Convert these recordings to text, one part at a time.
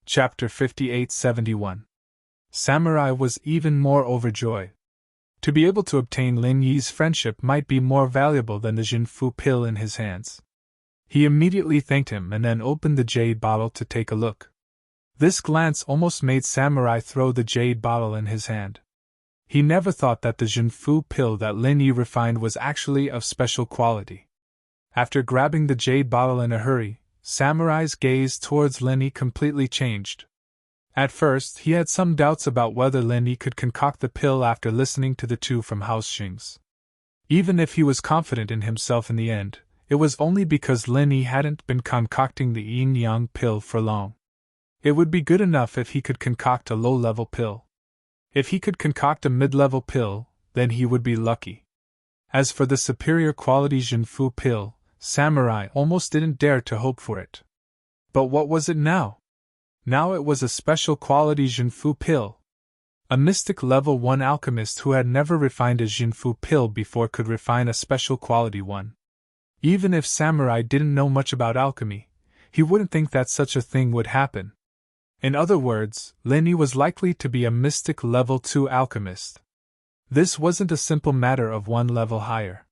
Chapter 5871. Samurai was even more overjoyed. To be able to obtain Lin Yi's friendship might be more valuable than the Jinfu pill in his hands. He immediately thanked him and then opened the jade bottle to take a look. This glance almost made Samurai throw the jade bottle in his hand. He never thought that the Jinfu pill that Lin Yi refined was actually of special quality. After grabbing the jade bottle in a hurry, Samurai's gaze towards Lin Yi completely changed. At first, he had some doubts about whether Lin Yi could concoct the pill after listening to the two from House Xing's. Even if he was confident in himself in the end, it was only because Lin Yi hadn't been concocting the yin-yang pill for long. It would be good enough if he could concoct a low-level pill. If he could concoct a mid-level pill, then he would be lucky. As for the superior quality Jinfu pill, Samurai almost didn't dare to hope for it. But what was it now? Now it was a special quality Jinfu pill. A mystic level 1 alchemist who had never refined a Jinfu pill before could refine a special quality one. Even if Samurai didn't know much about alchemy, he wouldn't think that such a thing would happen. In other words, Lin Yi was likely to be a mystic level 2 alchemist. This wasn't a simple matter of one level higher.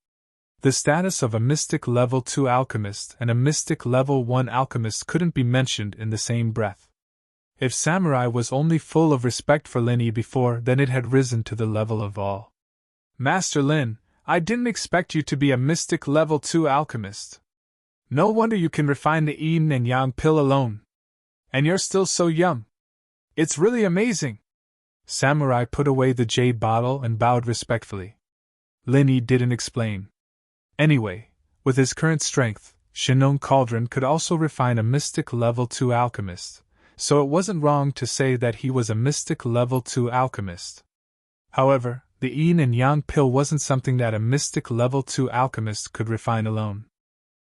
The status of a mystic level 2 alchemist and a mystic level 1 alchemist couldn't be mentioned in the same breath. If Samurai was only full of respect for Lin Yi before, then it had risen to the level of awe. Master Lin, I didn't expect you to be a mystic level 2 alchemist. No wonder you can refine the yin and yang pill alone. And you're still so young. It's really amazing. Samurai put away the jade bottle and bowed respectfully. Lin Yi didn't explain. Anyway, with his current strength, Shinong Cauldron could also refine a mystic level 2 alchemist, so it wasn't wrong to say that he was a mystic level 2 alchemist. However, the yin and yang pill wasn't something that a mystic level 2 alchemist could refine alone.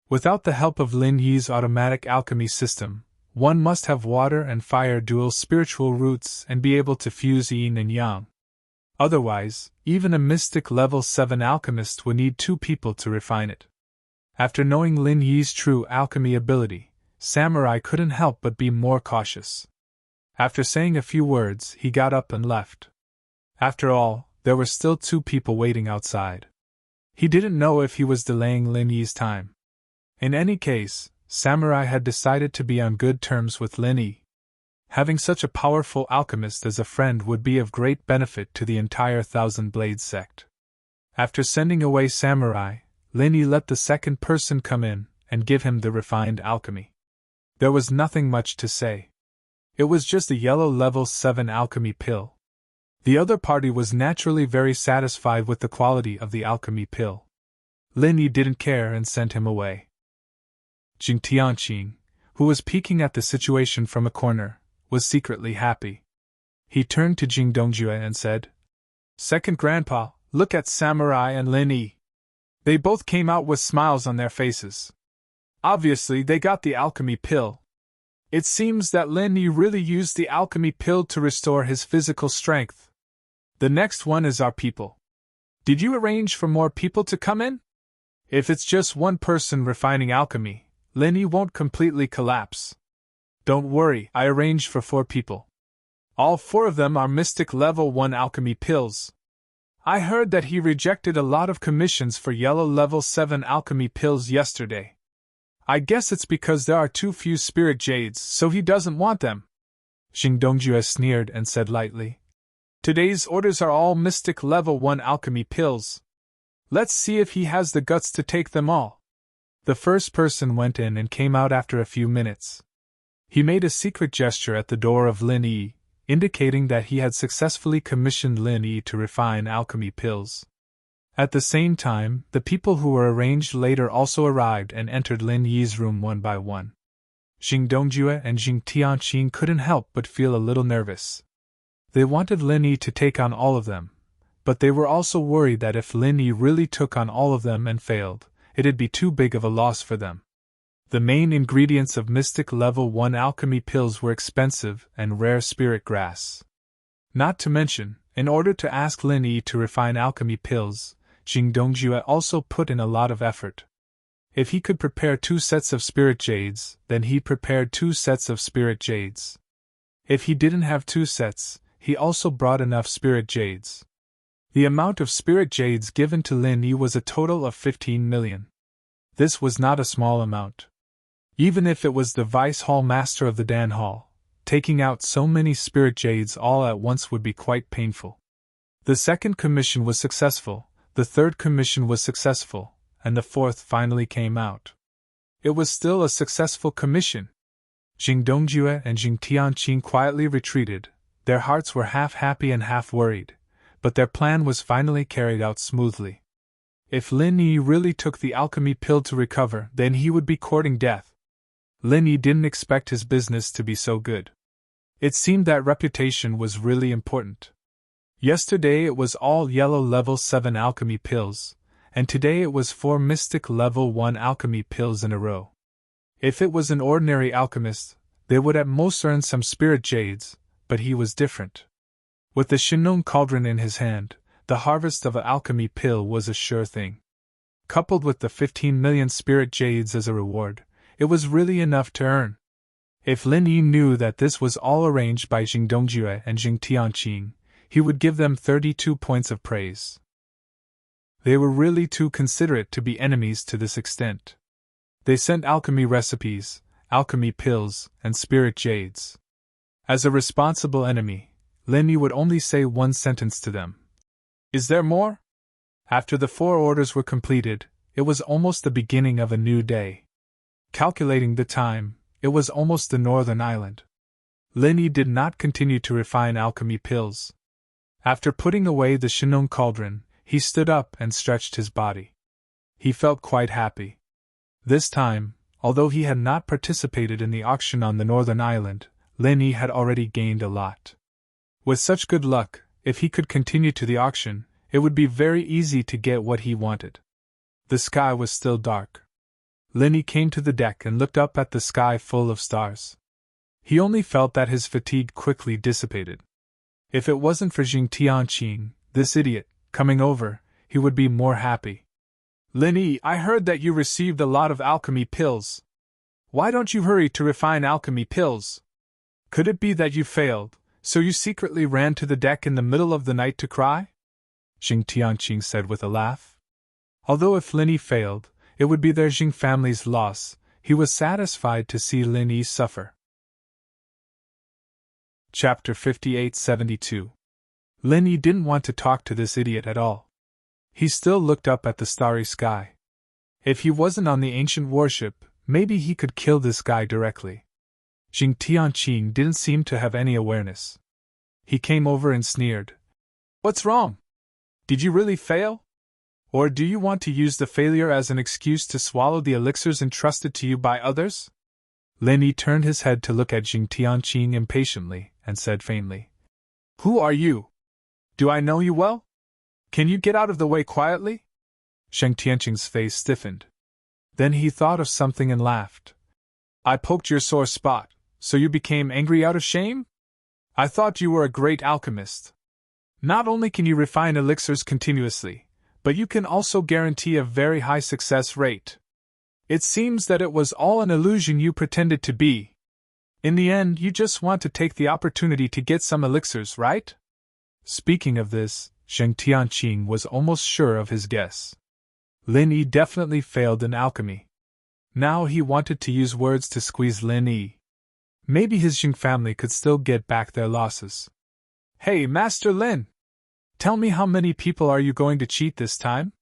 Without the help of Lin Yi's automatic alchemy system, one must have water and fire dual spiritual roots and be able to fuse yin and yang. Otherwise, even a mystic level 7 alchemist would need 2 people to refine it. After knowing Lin Yi's true alchemy ability, Samurai couldn't help but be more cautious. After saying a few words, he got up and left. After all, there were still 2 people waiting outside. He didn't know if he was delaying Lin Yi's time. In any case, Samurai had decided to be on good terms with Lin Yi. Having such a powerful alchemist as a friend would be of great benefit to the entire Thousand Blades sect. After sending away Samurai, Lin Yi let the second person come in and give him the refined alchemy. There was nothing much to say. It was just a yellow level 7 alchemy pill. The other party was naturally very satisfied with the quality of the alchemy pill. Lin Yi didn't care and sent him away. Jing Tianqing, who was peeking at the situation from a corner, was secretly happy. He turned to Jing Dongjue and said, "Second Grandpa, look at Samurai and Lin Yi. They both came out with smiles on their faces. Obviously, they got the alchemy pill. It seems that Lin Yi really used the alchemy pill to restore his physical strength. The next one is our people. Did you arrange for more people to come in? If it's just one person refining alchemy, Lin Yi won't completely collapse. Don't worry, I arranged for 4 people. All 4 of them are mystic level 1 alchemy pills. I heard that he rejected a lot of commissions for yellow level 7 alchemy pills yesterday. I guess it's because there are too few spirit jades, so he doesn't want them." Jing Dongjue sneered and said lightly, "Today's orders are all mystic level 1 alchemy pills. Let's see if he has the guts to take them all." The first person went in and came out after a few minutes. He made a secret gesture at the door of Lin Yi, indicating that he had successfully commissioned Lin Yi to refine alchemy pills. At the same time, the people who were arranged later also arrived and entered Lin Yi's room one by one. Jing Dongjue and Jing Tianqing couldn't help but feel a little nervous. They wanted Lin Yi to take on all of them, but they were also worried that if Lin Yi really took on all of them and failed, it'd be too big of a loss for them. The main ingredients of mystic level 1 alchemy pills were expensive and rare spirit grass. Not to mention, in order to ask Lin Yi to refine alchemy pills, Jing Dongjue also put in a lot of effort. If he could prepare 2 sets of spirit jades, then he prepared 2 sets of spirit jades. If he didn't have 2 sets, he also brought enough spirit jades. The amount of spirit jades given to Lin Yi was a total of 15 million. This was not a small amount. Even if it was the vice hall master of the Dan Hall, taking out so many spirit jades all at once would be quite painful. The second commission was successful, the third commission was successful, and the fourth finally came out. It was still a successful commission. Jing Dongjue and Jing Tianqing quietly retreated. Their hearts were half happy and half worried, but their plan was finally carried out smoothly. If Lin Yi really took the alchemy pill to recover, then he would be courting death. Lin Yi didn't expect his business to be so good. It seemed that reputation was really important. Yesterday it was all yellow level 7 alchemy pills, and today it was 4 mystic level 1 alchemy pills in a row. If it was an ordinary alchemist, they would at most earn some spirit jades, but he was different. With the Shinong cauldron in his hand, the harvest of an alchemy pill was a sure thing. Coupled with the 15 million spirit jades as a reward, it was really enough to earn. If Lin Yi knew that this was all arranged by Jing Dongjue and Jing Tianqing, he would give them 32 points of praise. They were really too considerate to be enemies to this extent. They sent alchemy recipes, alchemy pills, and spirit jades. As a responsible enemy, Lin Yi would only say one sentence to them. "Is there more?" After the 4 orders were completed, it was almost the beginning of a new day. Calculating the time, it was almost the northern island. Lin Yi did not continue to refine alchemy pills. After putting away the Shinong cauldron, he stood up and stretched his body. He felt quite happy. This time, although he had not participated in the auction on the northern island, Lin Yi had already gained a lot. With such good luck, if he could continue to the auction, it would be very easy to get what he wanted. The sky was still dark. Lin Yi came to the deck and looked up at the sky full of stars. He only felt that his fatigue quickly dissipated. If it wasn't for Jing Tianqing, this idiot, coming over, he would be more happy. "Lin Yi, I heard that you received a lot of alchemy pills. Why don't you hurry to refine alchemy pills? Could it be that you failed, so you secretly ran to the deck in the middle of the night to cry?" Jing Tianqing said with a laugh. Although if Lin Yi failed, it would be their Jing family's loss, he was satisfied to see Lin Yi suffer. Chapter 58-72. Lin Yi didn't want to talk to this idiot at all. He still looked up at the starry sky. If he wasn't on the ancient warship, maybe he could kill this guy directly. Jing Tianqing didn't seem to have any awareness. He came over and sneered. "What's wrong? Did you really fail? Or do you want to use the failure as an excuse to swallow the elixirs entrusted to you by others?" Lin Yi turned his head to look at Jing Tianqing impatiently, and said faintly, "Who are you? Do I know you well? Can you get out of the way quietly?" Jing Tianqing's face stiffened. Then he thought of something and laughed. "I poked your sore spot, so you became angry out of shame? I thought you were a great alchemist. Not only can you refine elixirs continuously, but you can also guarantee a very high success rate. It seems that it was all an illusion you pretended to be. In the end, you just want to take the opportunity to get some elixirs, right?" Speaking of this, Jing Tianqing was almost sure of his guess. Lin Yi definitely failed in alchemy. Now he wanted to use words to squeeze Lin Yi. Maybe his Jing family could still get back their losses. "Hey, Master Lin! Tell me, how many people are you going to cheat this time?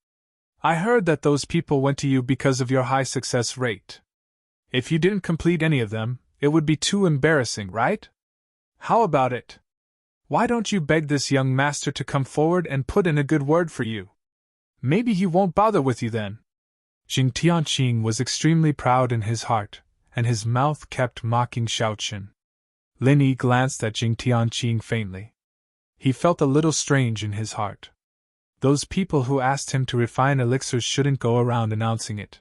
I heard that those people went to you because of your high success rate. If you didn't complete any of them, it would be too embarrassing, right? How about it? Why don't you beg this young master to come forward and put in a good word for you? Maybe he won't bother with you then." Jing Tianqing was extremely proud in his heart, and his mouth kept mocking Shaochen. Lin Yi glanced at Jing Tianqing faintly. He felt a little strange in his heart. Those people who asked him to refine elixirs shouldn't go around announcing it.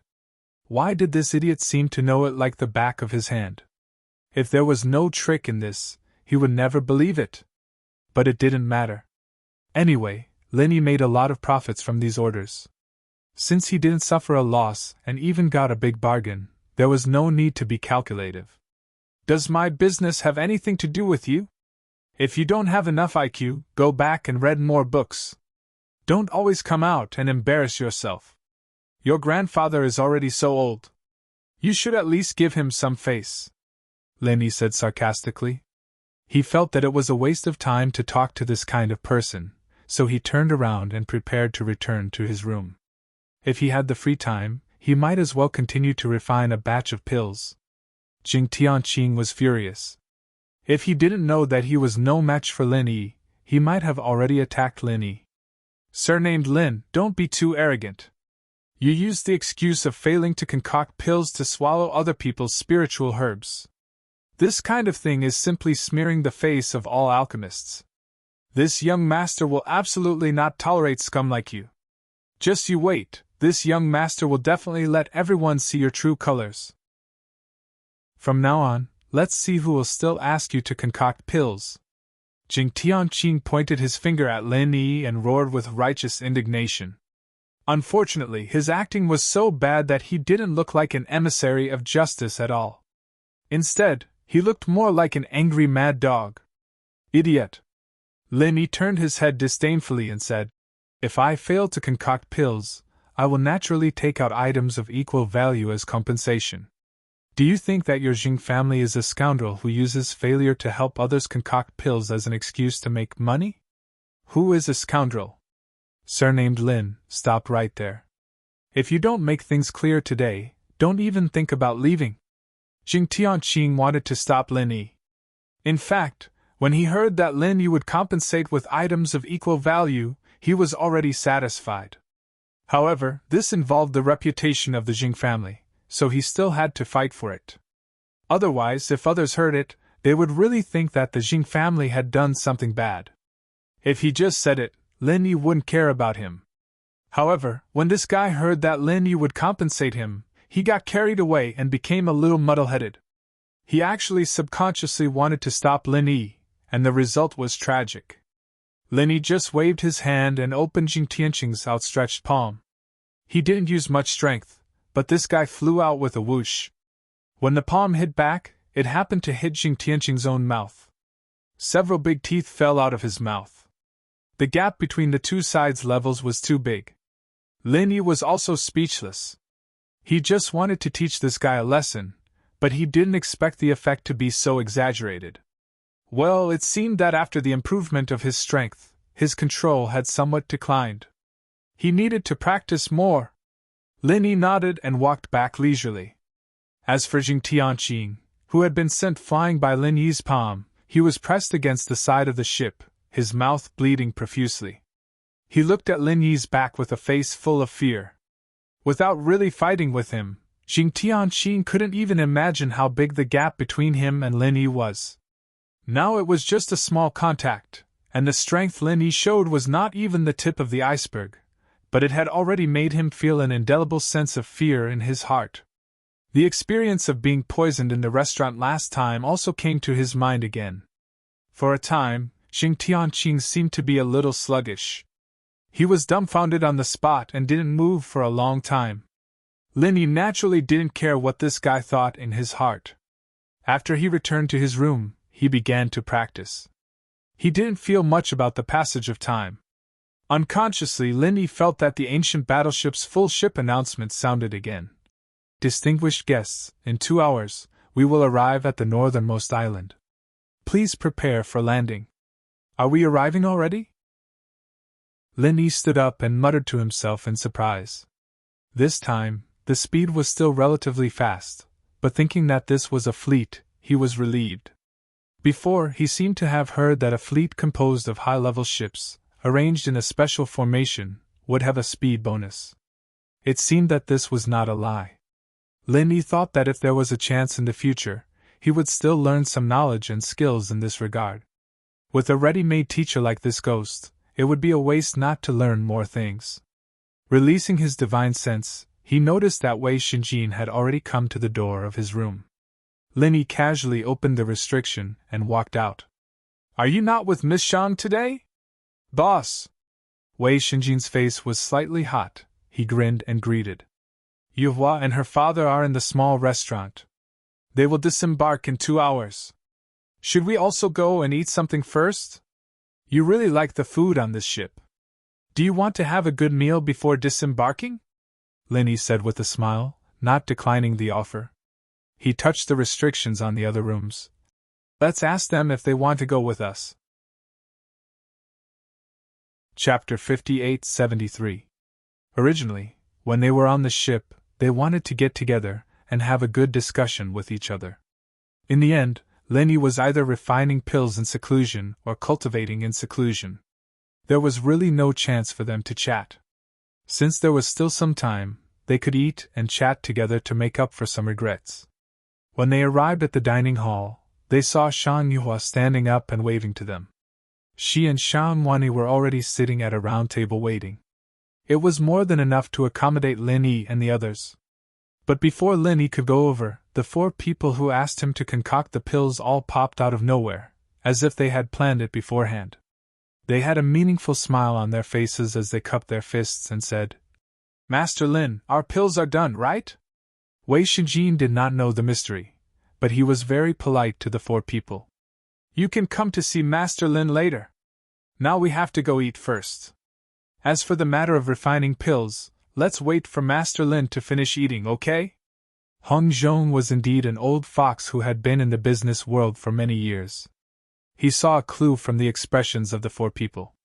Why did this idiot seem to know it like the back of his hand? If there was no trick in this, he would never believe it. But it didn't matter. Anyway, Lin Yi made a lot of profits from these orders. Since he didn't suffer a loss and even got a big bargain, there was no need to be calculative. Does my business have anything to do with you? If you don't have enough IQ, go back and read more books. Don't always come out and embarrass yourself. Your grandfather is already so old. You should at least give him some face," Lenny said sarcastically. He felt that it was a waste of time to talk to this kind of person, so he turned around and prepared to return to his room. If he had the free time, he might as well continue to refine a batch of pills. Jing Tianqing was furious. If he didn't know that he was no match for Lin Yi, he might have already attacked Lin Yi. "Surnamed Lin, don't be too arrogant. You used the excuse of failing to concoct pills to swallow other people's spiritual herbs. This kind of thing is simply smearing the face of all alchemists. This young master will absolutely not tolerate scum like you. Just you wait, this young master will definitely let everyone see your true colors. From now on, let's see who will still ask you to concoct pills." Jing Tianqing pointed his finger at Lin Yi and roared with righteous indignation. Unfortunately, his acting was so bad that he didn't look like an emissary of justice at all. Instead, he looked more like an angry mad dog. "Idiot!" Lin Yi turned his head disdainfully and said, "If I fail to concoct pills, I will naturally take out items of equal value as compensation. Do you think that your Jing family is a scoundrel who uses failure to help others concoct pills as an excuse to make money? Who is a scoundrel?" Surnamed Lin stopped right there. "If you don't make things clear today, don't even think about leaving." Jing Tianqing wanted to stop Lin Yi. In fact, when he heard that Lin Yi would compensate with items of equal value, he was already satisfied. However, this involved the reputation of the Jing family, so he still had to fight for it. Otherwise, if others heard it, they would really think that the Jing family had done something bad. If he just said it, Lin Yi wouldn't care about him. However, when this guy heard that Lin Yi would compensate him, he got carried away and became a little muddle-headed. He actually subconsciously wanted to stop Lin Yi, and the result was tragic. Lin Yi just waved his hand and opened Jing Tianqing's outstretched palm. He didn't use much strength, but this guy flew out with a whoosh. When the palm hit back, it happened to hit Jing Tianqing's own mouth. Several big teeth fell out of his mouth. The gap between the two sides' levels was too big. Lin Yi was also speechless. He just wanted to teach this guy a lesson, but he didn't expect the effect to be so exaggerated. Well, it seemed that after the improvement of his strength, his control had somewhat declined. He needed to practice more. Lin Yi nodded and walked back leisurely. As for Jing Tianqing, who had been sent flying by Lin Yi's palm, he was pressed against the side of the ship, his mouth bleeding profusely. He looked at Lin Yi's back with a face full of fear. Without really fighting with him, Jing Tianqing couldn't even imagine how big the gap between him and Lin Yi was. Now it was just a small contact, and the strength Lin Yi showed was not even the tip of the iceberg, but it had already made him feel an indelible sense of fear in his heart. The experience of being poisoned in the restaurant last time also came to his mind again. For a time, Jing Tianqing seemed to be a little sluggish. He was dumbfounded on the spot and didn't move for a long time. Lin Yi naturally didn't care what this guy thought in his heart. After he returned to his room, he began to practice. He didn't feel much about the passage of time. Unconsciously, Lin Yi felt that the ancient battleship's full ship announcement sounded again. "Distinguished guests, in 2 hours, we will arrive at the northernmost island. Please prepare for landing." "Are we arriving already?" Lin Yi stood up and muttered to himself in surprise. This time, the speed was still relatively fast, but thinking that this was a fleet, he was relieved. Before, he seemed to have heard that a fleet composed of high-level ships, arranged in a special formation, would have a speed bonus. It seemed that this was not a lie. Lin Yi thought that if there was a chance in the future, he would still learn some knowledge and skills in this regard. With a ready-made teacher like this ghost, it would be a waste not to learn more things. Releasing his divine sense, he noticed that Wei Xinjin had already come to the door of his room. Lin Yi casually opened the restriction and walked out. "Are you not with Miss Shang today?" "Boss!" Wei Xinjin's face was slightly hot. He grinned and greeted. "Yuhua and her father are in the small restaurant." They will disembark in 2 hours. Should we also go and eat something first? You really like the food on this ship. Do you want to have a good meal before disembarking? Linny said with a smile, not declining the offer. He touched the restrictions on the other rooms. Let's ask them if they want to go with us. Chapter 58-73. Originally, when they were on the ship, they wanted to get together and have a good discussion with each other. In the end, Linny was either refining pills in seclusion or cultivating in seclusion. There was really no chance for them to chat. Since there was still some time, they could eat and chat together to make up for some regrets. When they arrived at the dining hall, they saw Shang Yuhua standing up and waving to them. She and Shang Wani were already sitting at a round table waiting. It was more than enough to accommodate Lin Yi and the others. But before Lin Yi could go over, the 4 people who asked him to concoct the pills all popped out of nowhere, as if they had planned it beforehand. They had a meaningful smile on their faces as they cupped their fists and said, "Master Lin, our pills are done, right?" Wei Shijin did not know the mystery, but he was very polite to the 4 people. "You can come to see Master Lin later. Now we have to go eat first. As for the matter of refining pills, let's wait for Master Lin to finish eating, okay?" Hong Zhong was indeed an old fox who had been in the business world for many years. He saw a clue from the expressions of the 4 people.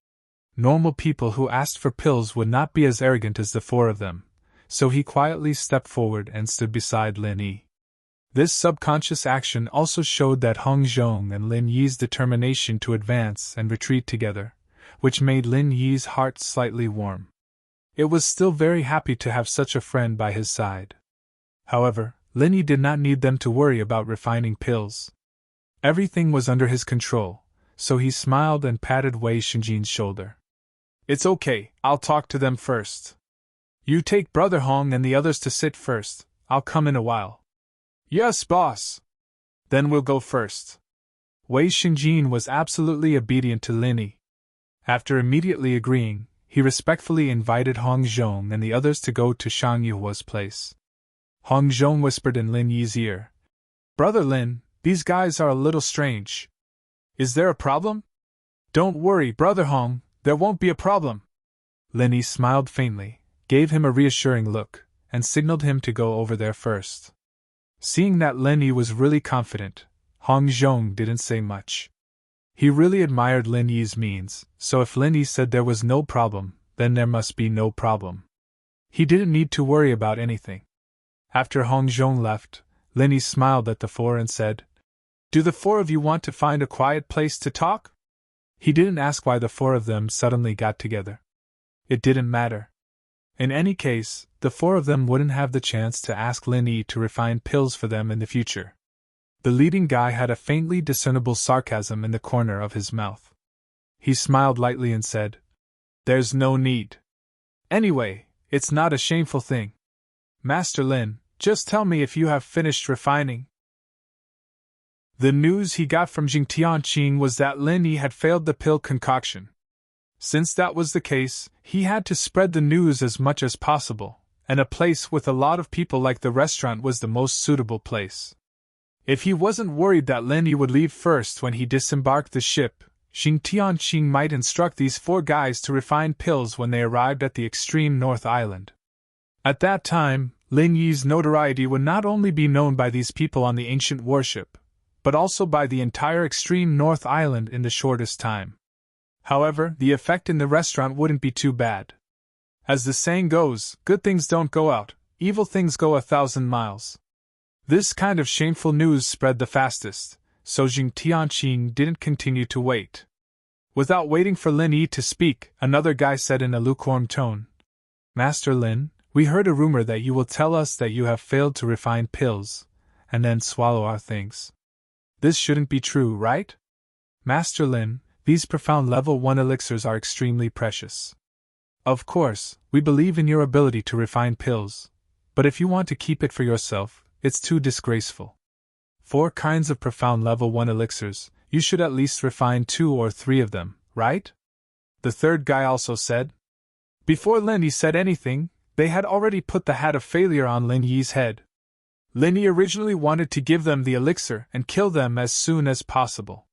Normal people who asked for pills would not be as arrogant as the 4 of them, so he quietly stepped forward and stood beside Lin Yi. This subconscious action also showed that Hong Zhong and Lin Yi's determination to advance and retreat together, which made Lin Yi's heart slightly warm. It was still very happy to have such a friend by his side. However, Lin Yi did not need them to worry about refining pills. Everything was under his control, so he smiled and patted Wei Xinjin's shoulder. "It's okay, I'll talk to them first. You take Brother Hong and the others to sit first, I'll come in a while." "Yes, boss." "Then we'll go first." Wei Xinjin was absolutely obedient to Lin Yi. After immediately agreeing, he respectfully invited Hong Zhong and the others to go to Shang Yuhua's place. Hong Zhong whispered in Lin Yi's ear, "Brother Lin, these guys are a little strange. Is there a problem?" "Don't worry, Brother Hong, there won't be a problem." Lin Yi smiled faintly, gave him a reassuring look, and signaled him to go over there first. Seeing that Lin Yi was really confident, Hong Zhong didn't say much. He really admired Lin Yi's means, so if Lin Yi said there was no problem, then there must be no problem. He didn't need to worry about anything. After Hong Zhong left, Lin Yi smiled at the 4 and said, "Do the 4 of you want to find a quiet place to talk?" He didn't ask why the 4 of them suddenly got together. It didn't matter. In any case, the 4 of them wouldn't have the chance to ask Lin Yi to refine pills for them in the future. The leading guy had a faintly discernible sarcasm in the corner of his mouth. He smiled lightly and said, "There's no need. Anyway, it's not a shameful thing. Master Lin, just tell me if you have finished refining." The news he got from Jing Tianqing was that Lin Yi had failed the pill concoction. Since that was the case, he had to spread the news as much as possible, and a place with a lot of people like the restaurant was the most suitable place. If he wasn't worried that Lin Yi would leave first when he disembarked the ship, Jing Tianqing might instruct these 4 guys to refine pills when they arrived at the extreme North Island. At that time, Lin Yi's notoriety would not only be known by these people on the ancient warship, but also by the entire extreme North Island in the shortest time. However, the effect in the restaurant wouldn't be too bad. As the saying goes, good things don't go out, evil things go 1,000 miles. This kind of shameful news spread the fastest, so Jing Tianqing didn't continue to wait. Without waiting for Lin Yi to speak, another guy said in a lukewarm tone, "Master Lin, we heard a rumor that you will tell us that you have failed to refine pills, and then swallow our things. This shouldn't be true, right? Master Lin, these profound level 1 elixirs are extremely precious. Of course, we believe in your ability to refine pills, but if you want to keep it for yourself, it's too disgraceful. 4 kinds of profound level 1 elixirs, you should at least refine 2 or 3 of them, right?" The third guy also said. Before Lin Yi said anything, they had already put the hat of failure on Lin Yi's head. Lin Yi originally wanted to give them the elixir and kill them as soon as possible.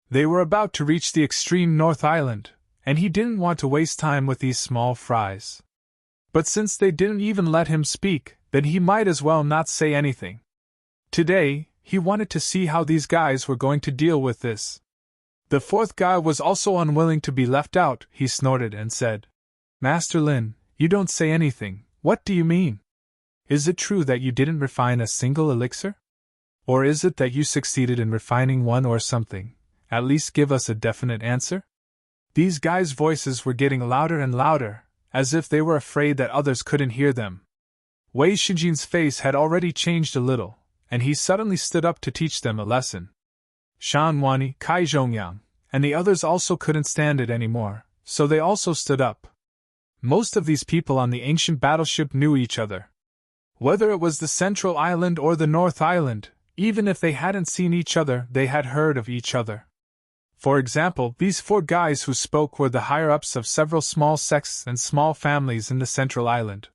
They were about to reach the extreme North Island, and he didn't want to waste time with these small fries. But since they didn't even let him speak, then he might as well not say anything. Today, he wanted to see how these guys were going to deal with this. The fourth guy was also unwilling to be left out. He snorted and said, "Master Lin, you don't say anything. What do you mean? Is it true that you didn't refine a single elixir? Or is it that you succeeded in refining one or something? At least give us a definite answer?" These guys' voices were getting louder and louder, as if they were afraid that others couldn't hear them. Wei Xinjin's face had already changed a little, and he suddenly stood up to teach them a lesson. Shan Wani, Kai Zhongyang, and the others also couldn't stand it anymore, so they also stood up. Most of these people on the ancient battleship knew each other. Whether it was the Central Island or the North Island, even if they hadn't seen each other, they had heard of each other. For example, these four guys who spoke were the higher-ups of several small sects and small families in the Central Island.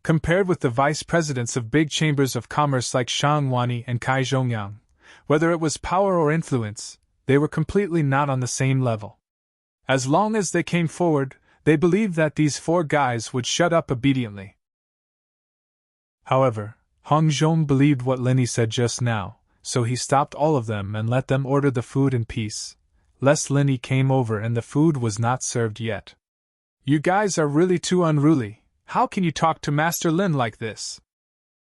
Compared with the vice presidents of big chambers of commerce like Shang Wani and Kai Zhongyang, whether it was power or influence, they were completely not on the same level. As long as they came forward, they believed that these four guys would shut up obediently. However, Hong Zhong believed what Lin Yi said just now, so he stopped all of them and let them order the food in peace, lest Lin Yi came over and the food was not served yet. "You guys are really too unruly. How can you talk to Master Lin like this?"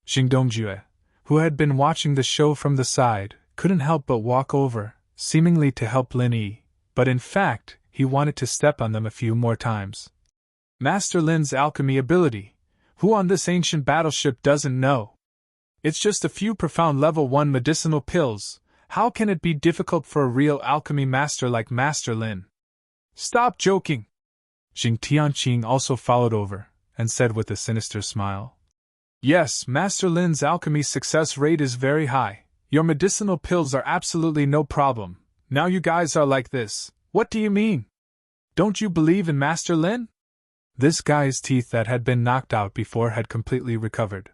Xing Dongjue, who had been watching the show from the side, couldn't help but walk over, seemingly to help Lin Yi, but in fact, he wanted to step on them a few more times. Master Lin's alchemy ability, who on this ancient battleship doesn't know? It's just a few profound level 1 medicinal pills. How can it be difficult for a real alchemy master like Master Lin? "Stop joking!" Jing Tianqing also followed over, and said with a sinister smile. "Yes, Master Lin's alchemy success rate is very high. Your medicinal pills are absolutely no problem. Now you guys are like this. What do you mean? Don't you believe in Master Lin?" This guy's teeth that had been knocked out before had completely recovered.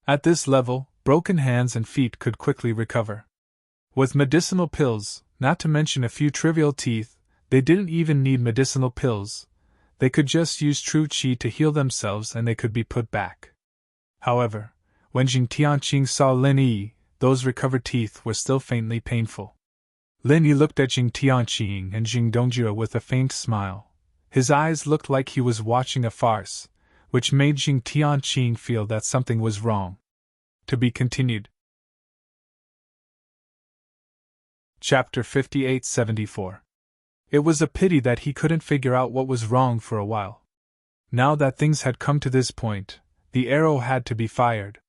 At this level, broken hands and feet could quickly recover. With medicinal pills, not to mention a few trivial teeth, they didn't even need medicinal pills. They could just use true qi to heal themselves and they could be put back. However, when Jing Tianqing saw Lin Yi, those recovered teeth were still faintly painful. Lin Yi looked at Jing Tianqing and Jing Dongjue with a faint smile. His eyes looked like he was watching a farce, which made Jing Tianqing feel that something was wrong. To be continued. Chapter 5874. It was a pity that he couldn't figure out what was wrong for a while. Now that things had come to this point, the arrow had to be fired.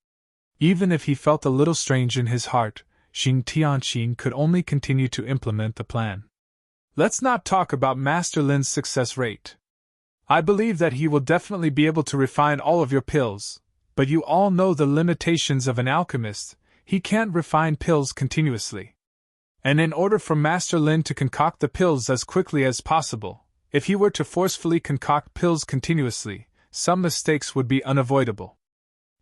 Even if he felt a little strange in his heart, Jing Tianqing could only continue to implement the plan. "Let's not talk about Master Lin's success rate. I believe that he will definitely be able to refine all of your pills, but you all know the limitations of an alchemist. He can't refine pills continuously. And in order for Master Lin to concoct the pills as quickly as possible, if he were to forcefully concoct pills continuously, some mistakes would be unavoidable.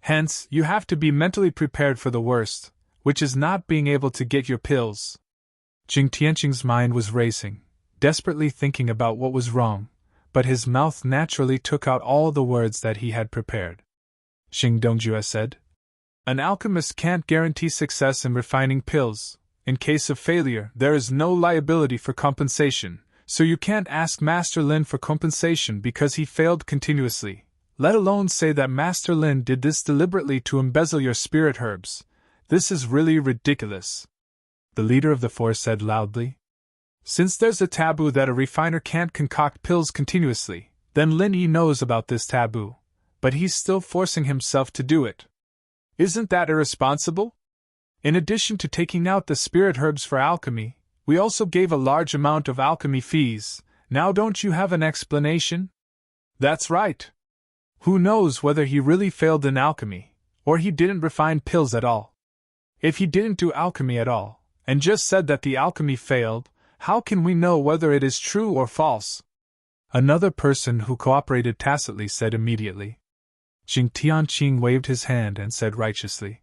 Hence, you have to be mentally prepared for the worst, which is not being able to get your pills." Jing Tianqing's mind was racing, desperately thinking about what was wrong, but his mouth naturally took out all the words that he had prepared. Xing Dongjue said, "An alchemist can't guarantee success in refining pills. In case of failure, there is no liability for compensation, so you can't ask Master Lin for compensation because he failed continuously, let alone say that Master Lin did this deliberately to embezzle your spirit herbs. This is really ridiculous," the leader of the four said loudly. "Since there's a taboo that a refiner can't concoct pills continuously, then Lin Yi knows about this taboo, but he's still forcing himself to do it. Isn't that irresponsible? In addition to taking out the spirit herbs for alchemy, we also gave a large amount of alchemy fees. Now don't you have an explanation?" "That's right. Who knows whether he really failed in alchemy, or he didn't refine pills at all? If he didn't do alchemy at all, and just said that the alchemy failed, how can we know whether it is true or false?" Another person who cooperated tacitly said immediately. Jing Tianqing waved his hand and said righteously,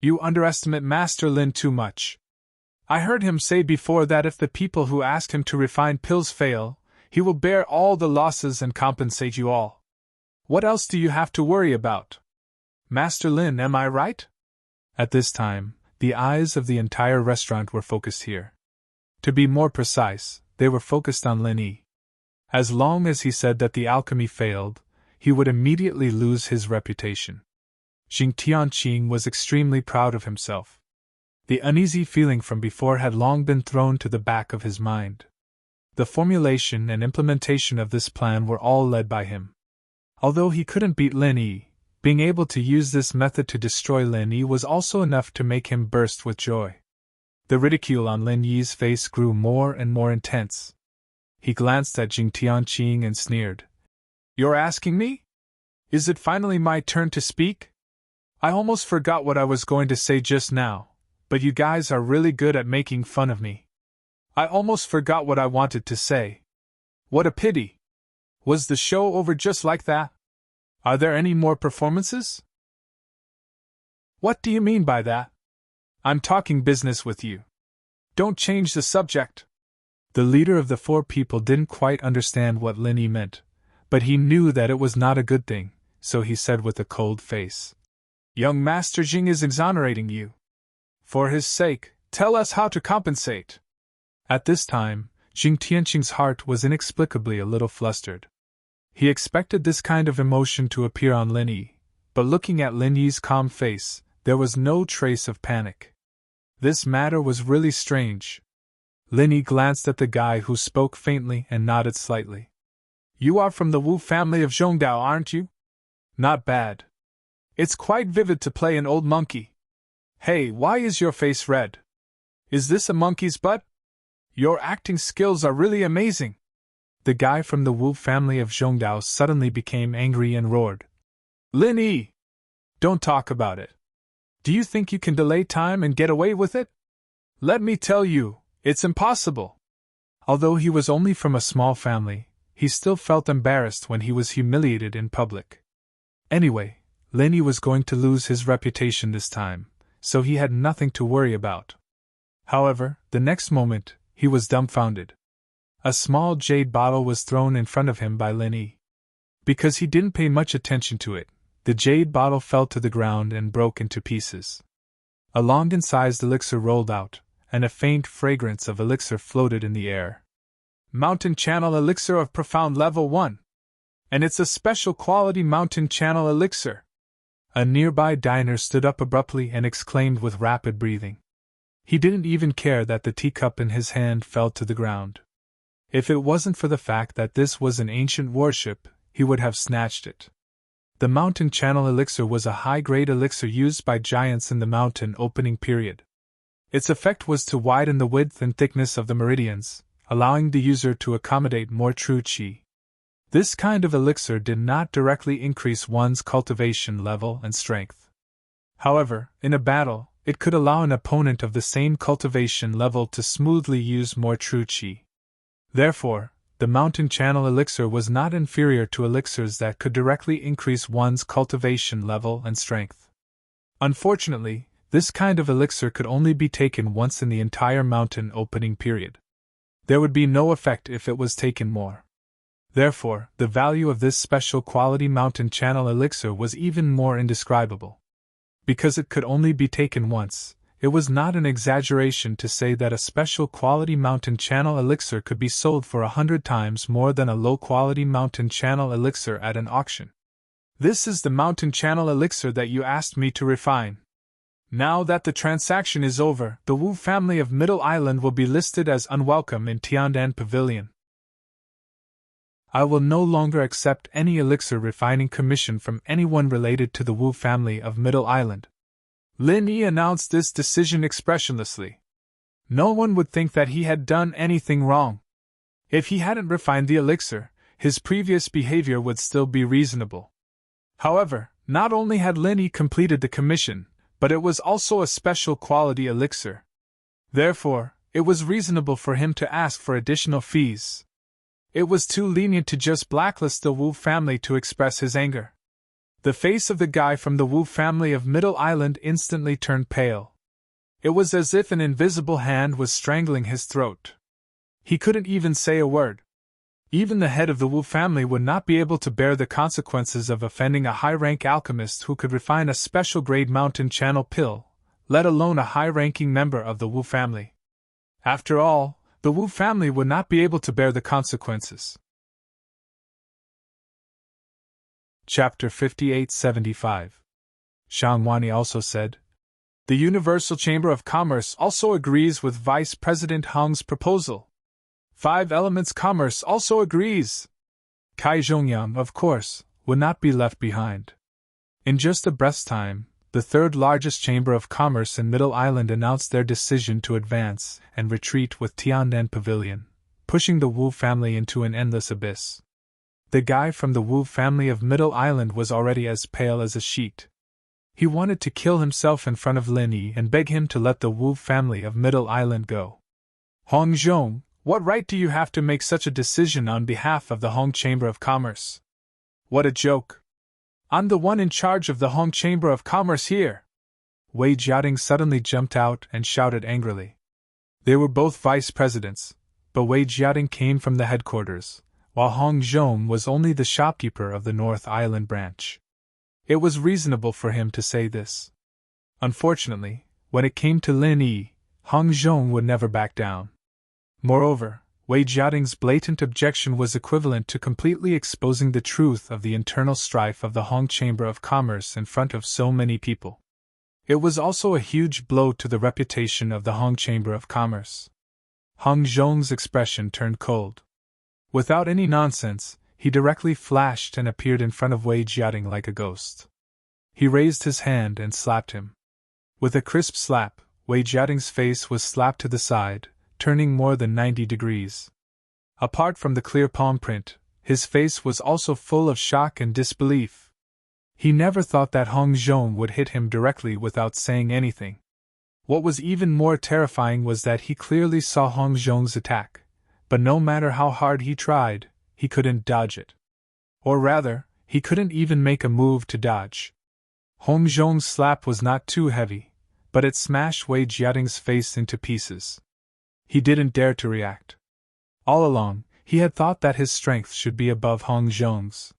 You underestimate Master Lin too much. I heard him say before that if the people who asked him to refine pills fail, he will bear all the losses and compensate you all. What else do you have to worry about? Master Lin, am I right? At this time, the eyes of the entire restaurant were focused here. To be more precise, they were focused on Lin Yi. As long as he said that the alchemy failed, he would immediately lose his reputation. Jing Tianqing was extremely proud of himself. The uneasy feeling from before had long been thrown to the back of his mind. The formulation and implementation of this plan were all led by him. Although he couldn't beat Lin Yi, being able to use this method to destroy Lin Yi was also enough to make him burst with joy. The ridicule on Lin Yi's face grew more and more intense. He glanced at Jing Tianqing and sneered. You're asking me? Is it finally my turn to speak? I almost forgot what I was going to say just now, but you guys are really good at making fun of me. I almost forgot what I wanted to say. What a pity. Was the show over just like that? Are there any more performances? What do you mean by that? I'm talking business with you. Don't change the subject. The leader of the four people didn't quite understand what Lin Yi meant, but he knew that it was not a good thing, so he said with a cold face. Young Master Jing is exonerating you. For his sake, tell us how to compensate. At this time, Jing Tianqing's heart was inexplicably a little flustered. He expected this kind of emotion to appear on Lin Yi, but looking at Lin Yi's calm face, there was no trace of panic. This matter was really strange. Lin Yi glanced at the guy who spoke faintly and nodded slightly. You are from the Wu family of Zhongdao, aren't you? Not bad. It's quite vivid to play an old monkey. Hey, why is your face red? Is this a monkey's butt? Your acting skills are really amazing. The guy from the Wu family of Zhongdao suddenly became angry and roared. Lin Yi! Don't talk about it. Do you think you can delay time and get away with it? Let me tell you, it's impossible. Although he was only from a small family, he still felt embarrassed when he was humiliated in public. Anyway, Lin Yi was going to lose his reputation this time, so he had nothing to worry about. However, the next moment, he was dumbfounded. A small jade bottle was thrown in front of him by Lin Yi. Because he didn't pay much attention to it, the jade bottle fell to the ground and broke into pieces. A London-sized elixir rolled out, and a faint fragrance of elixir floated in the air. Mountain Channel Elixir of Profound Level 1. And it's a special quality Mountain Channel Elixir. A nearby diner stood up abruptly and exclaimed with rapid breathing. He didn't even care that the teacup in his hand fell to the ground. If it wasn't for the fact that this was an ancient warship, he would have snatched it. The Mountain Channel Elixir was a high-grade elixir used by giants in the mountain opening period. Its effect was to widen the width and thickness of the meridians, allowing the user to accommodate more true qi. This kind of elixir did not directly increase one's cultivation level and strength. However, in a battle, it could allow an opponent of the same cultivation level to smoothly use more true qi. Therefore, the Mountain Channel Elixir was not inferior to elixirs that could directly increase one's cultivation level and strength. Unfortunately, this kind of elixir could only be taken once in the entire mountain opening period. There would be no effect if it was taken more. Therefore, the value of this special quality Mountain Channel Elixir was even more indescribable. Because it could only be taken once, it was not an exaggeration to say that a special quality Mountain Channel Elixir could be sold for 100 times more than a low-quality Mountain Channel Elixir at an auction. This is the Mountain Channel Elixir that you asked me to refine. Now that the transaction is over, the Wu family of Middle Island will be listed as unwelcome in Tiandan Pavilion. I will no longer accept any elixir refining commission from anyone related to the Wu family of Middle Island. Lin Yi announced this decision expressionlessly. No one would think that he had done anything wrong. If he hadn't refined the elixir, his previous behavior would still be reasonable. However, not only had Lin Yi completed the commission, but it was also a special quality elixir. Therefore, it was reasonable for him to ask for additional fees. It was too lenient to just blacklist the Wu family to express his anger. The face of the guy from the Wu family of Middle Island instantly turned pale. It was as if an invisible hand was strangling his throat. He couldn't even say a word. Even the head of the Wu family would not be able to bear the consequences of offending a high-rank alchemist who could refine a special-grade mountain channel pill, let alone a high-ranking member of the Wu family. After all, the Wu family would not be able to bear the consequences. Chapter 5875. Shang Wani also said, "The Universal Chamber of Commerce also agrees with Vice President Hong's proposal. 5 Elements Commerce also agrees. Kai Zhongyang, of course, would not be left behind." In just a breath's time, the third largest chamber of commerce in Middle Island announced their decision to advance and retreat with Tiandan Pavilion, pushing the Wu family into an endless abyss. The guy from the Wu family of Middle Island was already as pale as a sheet. He wanted to kill himself in front of Lin Yi and beg him to let the Wu family of Middle Island go. "Hong Zhong, what right do you have to make such a decision on behalf of the Hong Chamber of Commerce? What a joke! I'm the one in charge of the Hong Chamber of Commerce here!" Wei Jiating suddenly jumped out and shouted angrily. They were both vice presidents, but Wei Jiating came from the headquarters, while Hong Zhong was only the shopkeeper of the North Island branch. It was reasonable for him to say this. Unfortunately, when it came to Lin Yi, Hong Zhong would never back down. Moreover, Wei Jiating's blatant objection was equivalent to completely exposing the truth of the internal strife of the Hong Chamber of Commerce in front of so many people. It was also a huge blow to the reputation of the Hong Chamber of Commerce. Hong Zhong's expression turned cold. Without any nonsense, he directly flashed and appeared in front of Wei Jiating like a ghost. He raised his hand and slapped him. With a crisp slap, Wei Jiating's face was slapped to the side, turning more than 90 degrees. Apart from the clear palm print, his face was also full of shock and disbelief. He never thought that Hong Zhong would hit him directly without saying anything. What was even more terrifying was that he clearly saw Hong Zhong's attack, but no matter how hard he tried, he couldn't dodge it. Or rather, he couldn't even make a move to dodge. Hong Zhong's slap was not too heavy, but it smashed Wei Jiating's face into pieces. He didn't dare to react. All along, he had thought that his strength should be above Hong Zhong's.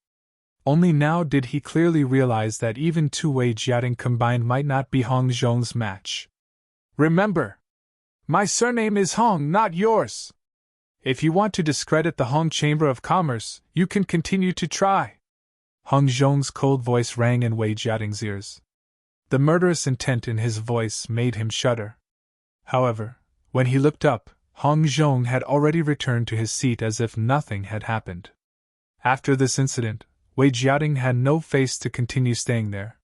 Only now did he clearly realize that even two Wei Jiating combined might not be Hong Zhong's match. "Remember, my surname is Hong, not yours. If you want to discredit the Hong Chamber of Commerce, you can continue to try." Hong Zhong's cold voice rang in Wei Jiating's ears. The murderous intent in his voice made him shudder. However, when he looked up, Hong Zhong had already returned to his seat as if nothing had happened. After this incident, Wei Jiating had no face to continue staying there.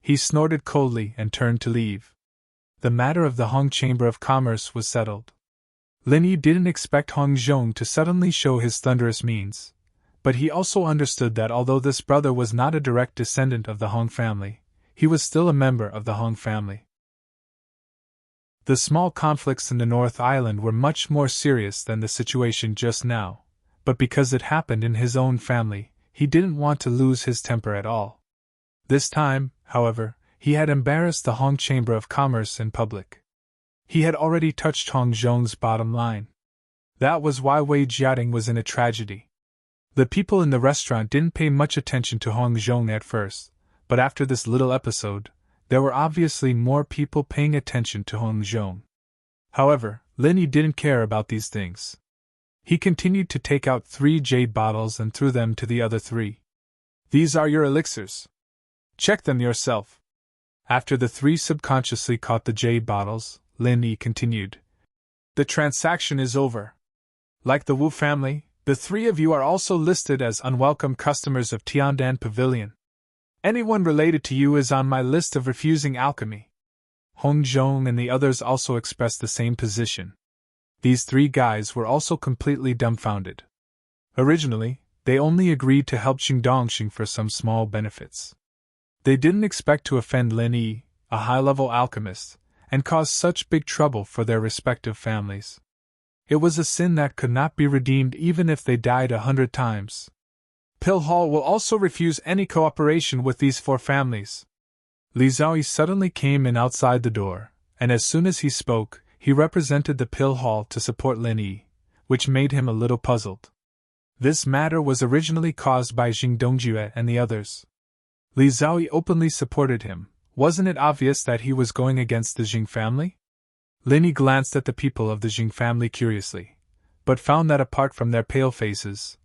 He snorted coldly and turned to leave. The matter of the Hong Chamber of Commerce was settled. Lin Yi didn't expect Hong Zhong to suddenly show his thunderous means, but he also understood that although this brother was not a direct descendant of the Hong family, he was still a member of the Hong family. The small conflicts in the North Island were much more serious than the situation just now, but because it happened in his own family, he didn't want to lose his temper at all. This time, however, he had embarrassed the Hong Chamber of Commerce in public. He had already touched Hong Zhong's bottom line. That was why Wei Jiating was in a tragedy. The people in the restaurant didn't pay much attention to Hong Zhong at first, but after this little episode, there were obviously more people paying attention to Hong Zhong. However, Lin Yi didn't care about these things. He continued to take out 3 jade bottles and threw them to the other 3. "These are your elixirs. Check them yourself." After the 3 subconsciously caught the jade bottles, Lin Yi continued. "The transaction is over. Like the Wu family, the 3 of you are also listed as unwelcome customers of Tiandan Pavilion. Anyone related to you is on my list of refusing alchemy." Hong Zhong and the others also expressed the same position. These 3 guys were also completely dumbfounded. Originally, they only agreed to help Xingdongxing for some small benefits. They didn't expect to offend Lin Yi, a high-level alchemist, and cause such big trouble for their respective families. It was a sin that could not be redeemed even if they died 100 times. Pill Hall will also refuse any cooperation with these 4 families. Li Zhaoyi suddenly came in outside the door, and as soon as he spoke, he represented the Pill Hall to support Lin Yi, which made him a little puzzled. This matter was originally caused by Jing Dongjue and the others. Li Zhaoyi openly supported him. Wasn't it obvious that he was going against the Jing family? Lin Yi glanced at the people of the Jing family curiously, but found that apart from their pale faces,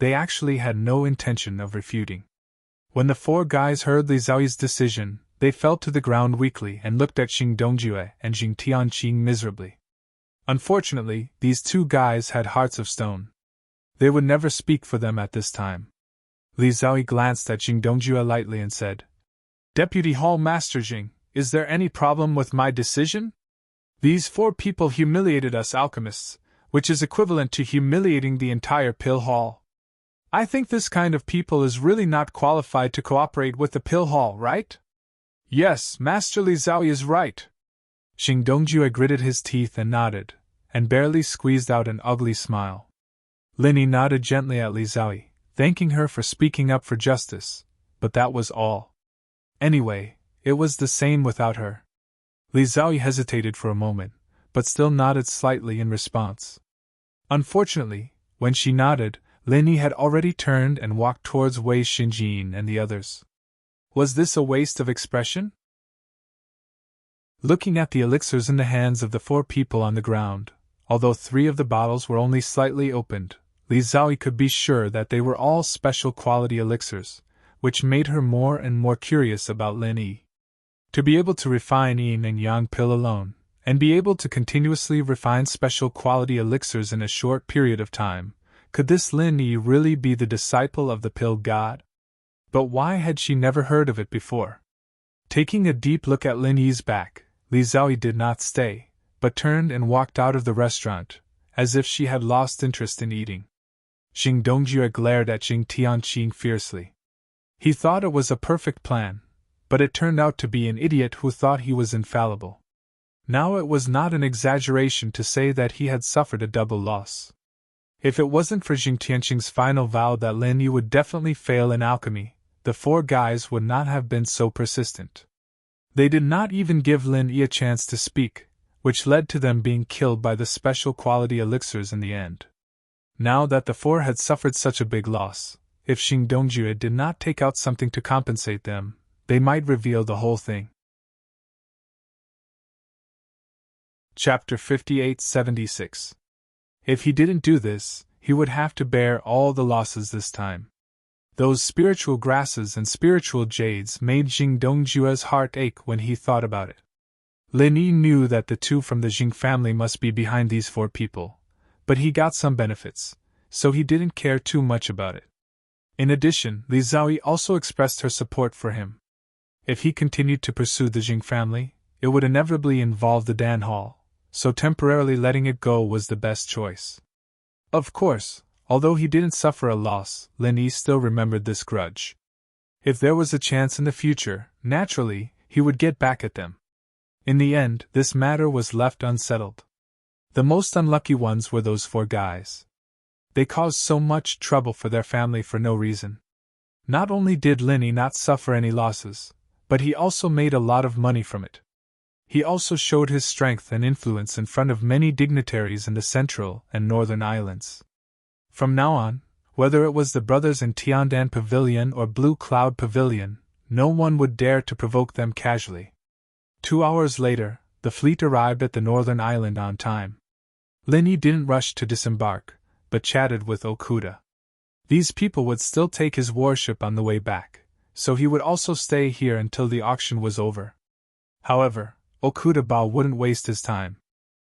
they actually had no intention of refuting. When the 4 guys heard Li Zhaoyi's decision, they fell to the ground weakly and looked at Jing Dongjue and Jing Tianqing miserably. Unfortunately, these 2 guys had hearts of stone. They would never speak for them at this time. Li Zhaoyi glanced at Jing Dongjue lightly and said, "Deputy Hall Master Jing, is there any problem with my decision? These 4 people humiliated us alchemists, which is equivalent to humiliating the entire Pill Hall. I think this kind of people is really not qualified to cooperate with the Pill Hall, right?" "Yes, Master Li Zhaoyi is right." Jing Dongjue gritted his teeth and nodded, and barely squeezed out an ugly smile. Lin Yi nodded gently at Li Zhaoyi, thanking her for speaking up for justice, but that was all. Anyway, it was the same without her. Li Zhaoyi hesitated for a moment, but still nodded slightly in response. Unfortunately, when she nodded, Lin Yi had already turned and walked towards Wei Xinjin and the others. Was this a waste of expression? Looking at the elixirs in the hands of the 4 people on the ground, although 3 of the bottles were only slightly opened, Li Zhaoyi could be sure that they were all special quality elixirs, which made her more and more curious about Lin Yi. To be able to refine yin and yang pill alone, and be able to continuously refine special quality elixirs in a short period of time, could this Lin Yi really be the disciple of the pill god? But why had she never heard of it before? Taking a deep look at Lin Yi's back, Li Zhaoyi did not stay, but turned and walked out of the restaurant, as if she had lost interest in eating. Jing Dongjue glared at Jing Tianqing fiercely. He thought it was a perfect plan, but it turned out to be an idiot who thought he was infallible. Now it was not an exaggeration to say that he had suffered a double loss. If it wasn't for Jing Tianqing's final vow that Lin Yi would definitely fail in alchemy, the 4 guys would not have been so persistent. They did not even give Lin Yi a chance to speak, which led to them being killed by the special quality elixirs in the end. Now that the 4 had suffered such a big loss, if Jing Dongjue did not take out something to compensate them, they might reveal the whole thing. Chapter 5876. If he didn't do this, he would have to bear all the losses this time. Those spiritual grasses and spiritual jades made Jing Dongjue's heart ache when he thought about it. Lin Yi knew that the 2 from the Jing family must be behind these 4 people, but he got some benefits, so he didn't care too much about it. In addition, Li Zhaoyi also expressed her support for him. If he continued to pursue the Jing family, it would inevitably involve the Dan Hall, so temporarily letting it go was the best choice. Of course, although he didn't suffer a loss, Lin Yi still remembered this grudge. If there was a chance in the future, naturally, he would get back at them. In the end, this matter was left unsettled. The most unlucky ones were those 4 guys. They caused so much trouble for their family for no reason. Not only did Lin Yi not suffer any losses, but he also made a lot of money from it. He also showed his strength and influence in front of many dignitaries in the Central and Northern Islands. From now on, whether it was the brothers in Tiandan Pavilion or Blue Cloud Pavilion, no one would dare to provoke them casually. 2 hours later, the fleet arrived at the northern island on time. Lin Yi didn't rush to disembark, but chatted with Okuda. These people would still take his warship on the way back, so he would also stay here until the auction was over. However, Okuda Bao wouldn't waste his time.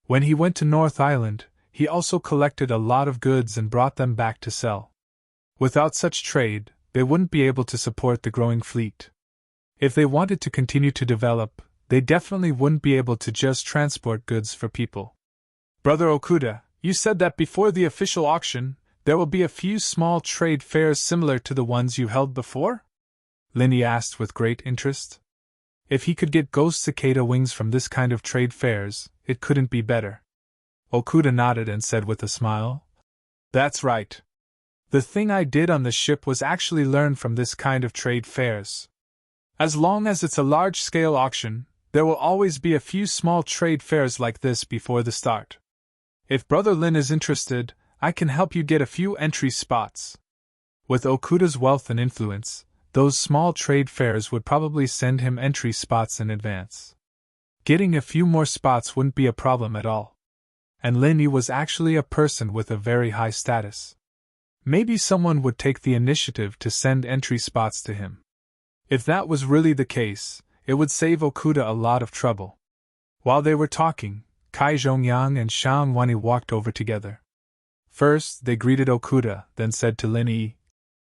When he went to North Island, he also collected a lot of goods and brought them back to sell. Without such trade, they wouldn't be able to support the growing fleet. If they wanted to continue to develop, they definitely wouldn't be able to just transport goods for people. Brother Okuda, you said that before the official auction, there will be a few small trade fairs similar to the ones you held before? Lin Yi asked with great interest. If he could get ghost cicada wings from this kind of trade fairs, it couldn't be better. Okuda nodded and said with a smile, "That's right. The thing I did on the ship was actually learn from this kind of trade fairs. As long as it's a large-scale auction, there will always be a few small trade fairs like this before the start. If Brother Lin is interested, I can help you get a few entry spots. With Okuda's wealth and influence, those small trade fairs would probably send him entry spots in advance. Getting a few more spots wouldn't be a problem at all. And Lin Yi was actually a person with a very high status. Maybe someone would take the initiative to send entry spots to him. If that was really the case, it would save Okuda a lot of trouble. While they were talking, Kai Zhongyang and Shang Wani walked over together. First, they greeted Okuda, then said to Lin Yi,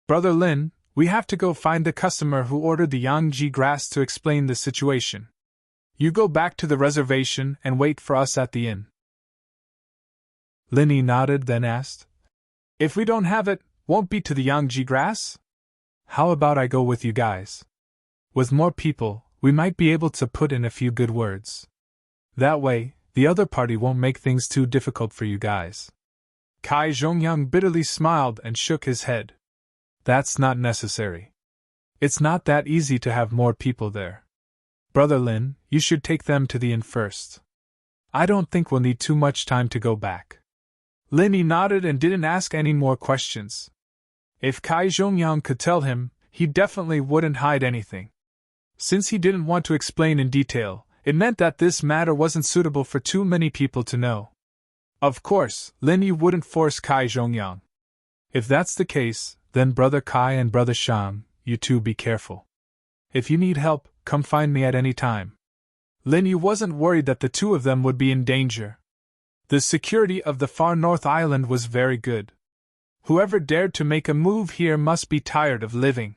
"Brother Lin, we have to go find the customer who ordered the Yangji grass to explain the situation. You go back to the reservation and wait for us at the inn." Lin Yi nodded, then asked, "If we don't have it, won't be to the Yangji grass? How about I go with you guys? With more people, we might be able to put in a few good words. That way, the other party won't make things too difficult for you guys." Kai Zhongyang bitterly smiled and shook his head. "That's not necessary. It's not that easy to have more people there. Brother Lin, you should take them to the inn first. I don't think we'll need too much time to go back." Lin Yi nodded and didn't ask any more questions. If Kai Zhongyang could tell him, he definitely wouldn't hide anything. Since he didn't want to explain in detail, it meant that this matter wasn't suitable for too many people to know. Of course, Lin Yi wouldn't force Kai Zhongyang. If that's the case, then Brother Kai and Brother Shang, you two be careful. If you need help, come find me at any time. Lin Yi wasn't worried that the two of them would be in danger. The security of the far north island was very good. Whoever dared to make a move here must be tired of living.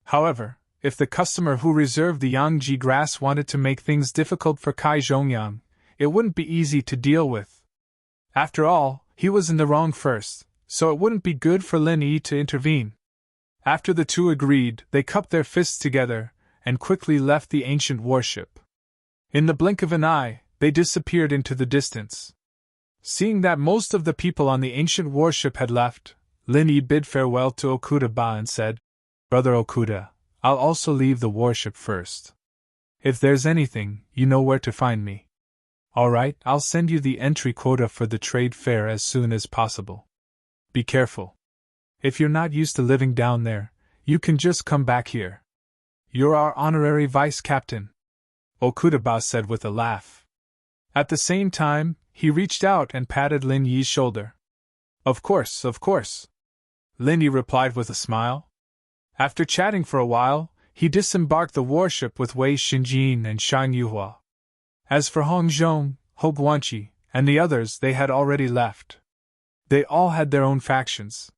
However, if the customer who reserved the Yangji grass wanted to make things difficult for Kai Zhongyang, it wouldn't be easy to deal with. After all, he was in the wrong first, so it wouldn't be good for Lin Yi to intervene. After the two agreed, they cupped their fists together and quickly left the ancient warship. In the blink of an eye, they disappeared into the distance. Seeing that most of the people on the ancient warship had left, Lin Yi bid farewell to Okuda and said, "Brother Okuda, I'll also leave the warship first. If there's anything, you know where to find me. Alright, I'll send you the entry quota for the trade fair as soon as possible. Be careful. If you're not used to living down there, you can just come back here. You're our honorary vice captain," Okuda said with a laugh. At the same time, he reached out and patted Lin Yi's shoulder. Of course," Lin Yi replied with a smile. After chatting for a while, he disembarked the warship with Wei Xinjin and Shang Yuhua. As for Hong Zhong, Ho Guanqi, and the others, they had already left. They all had their own factions.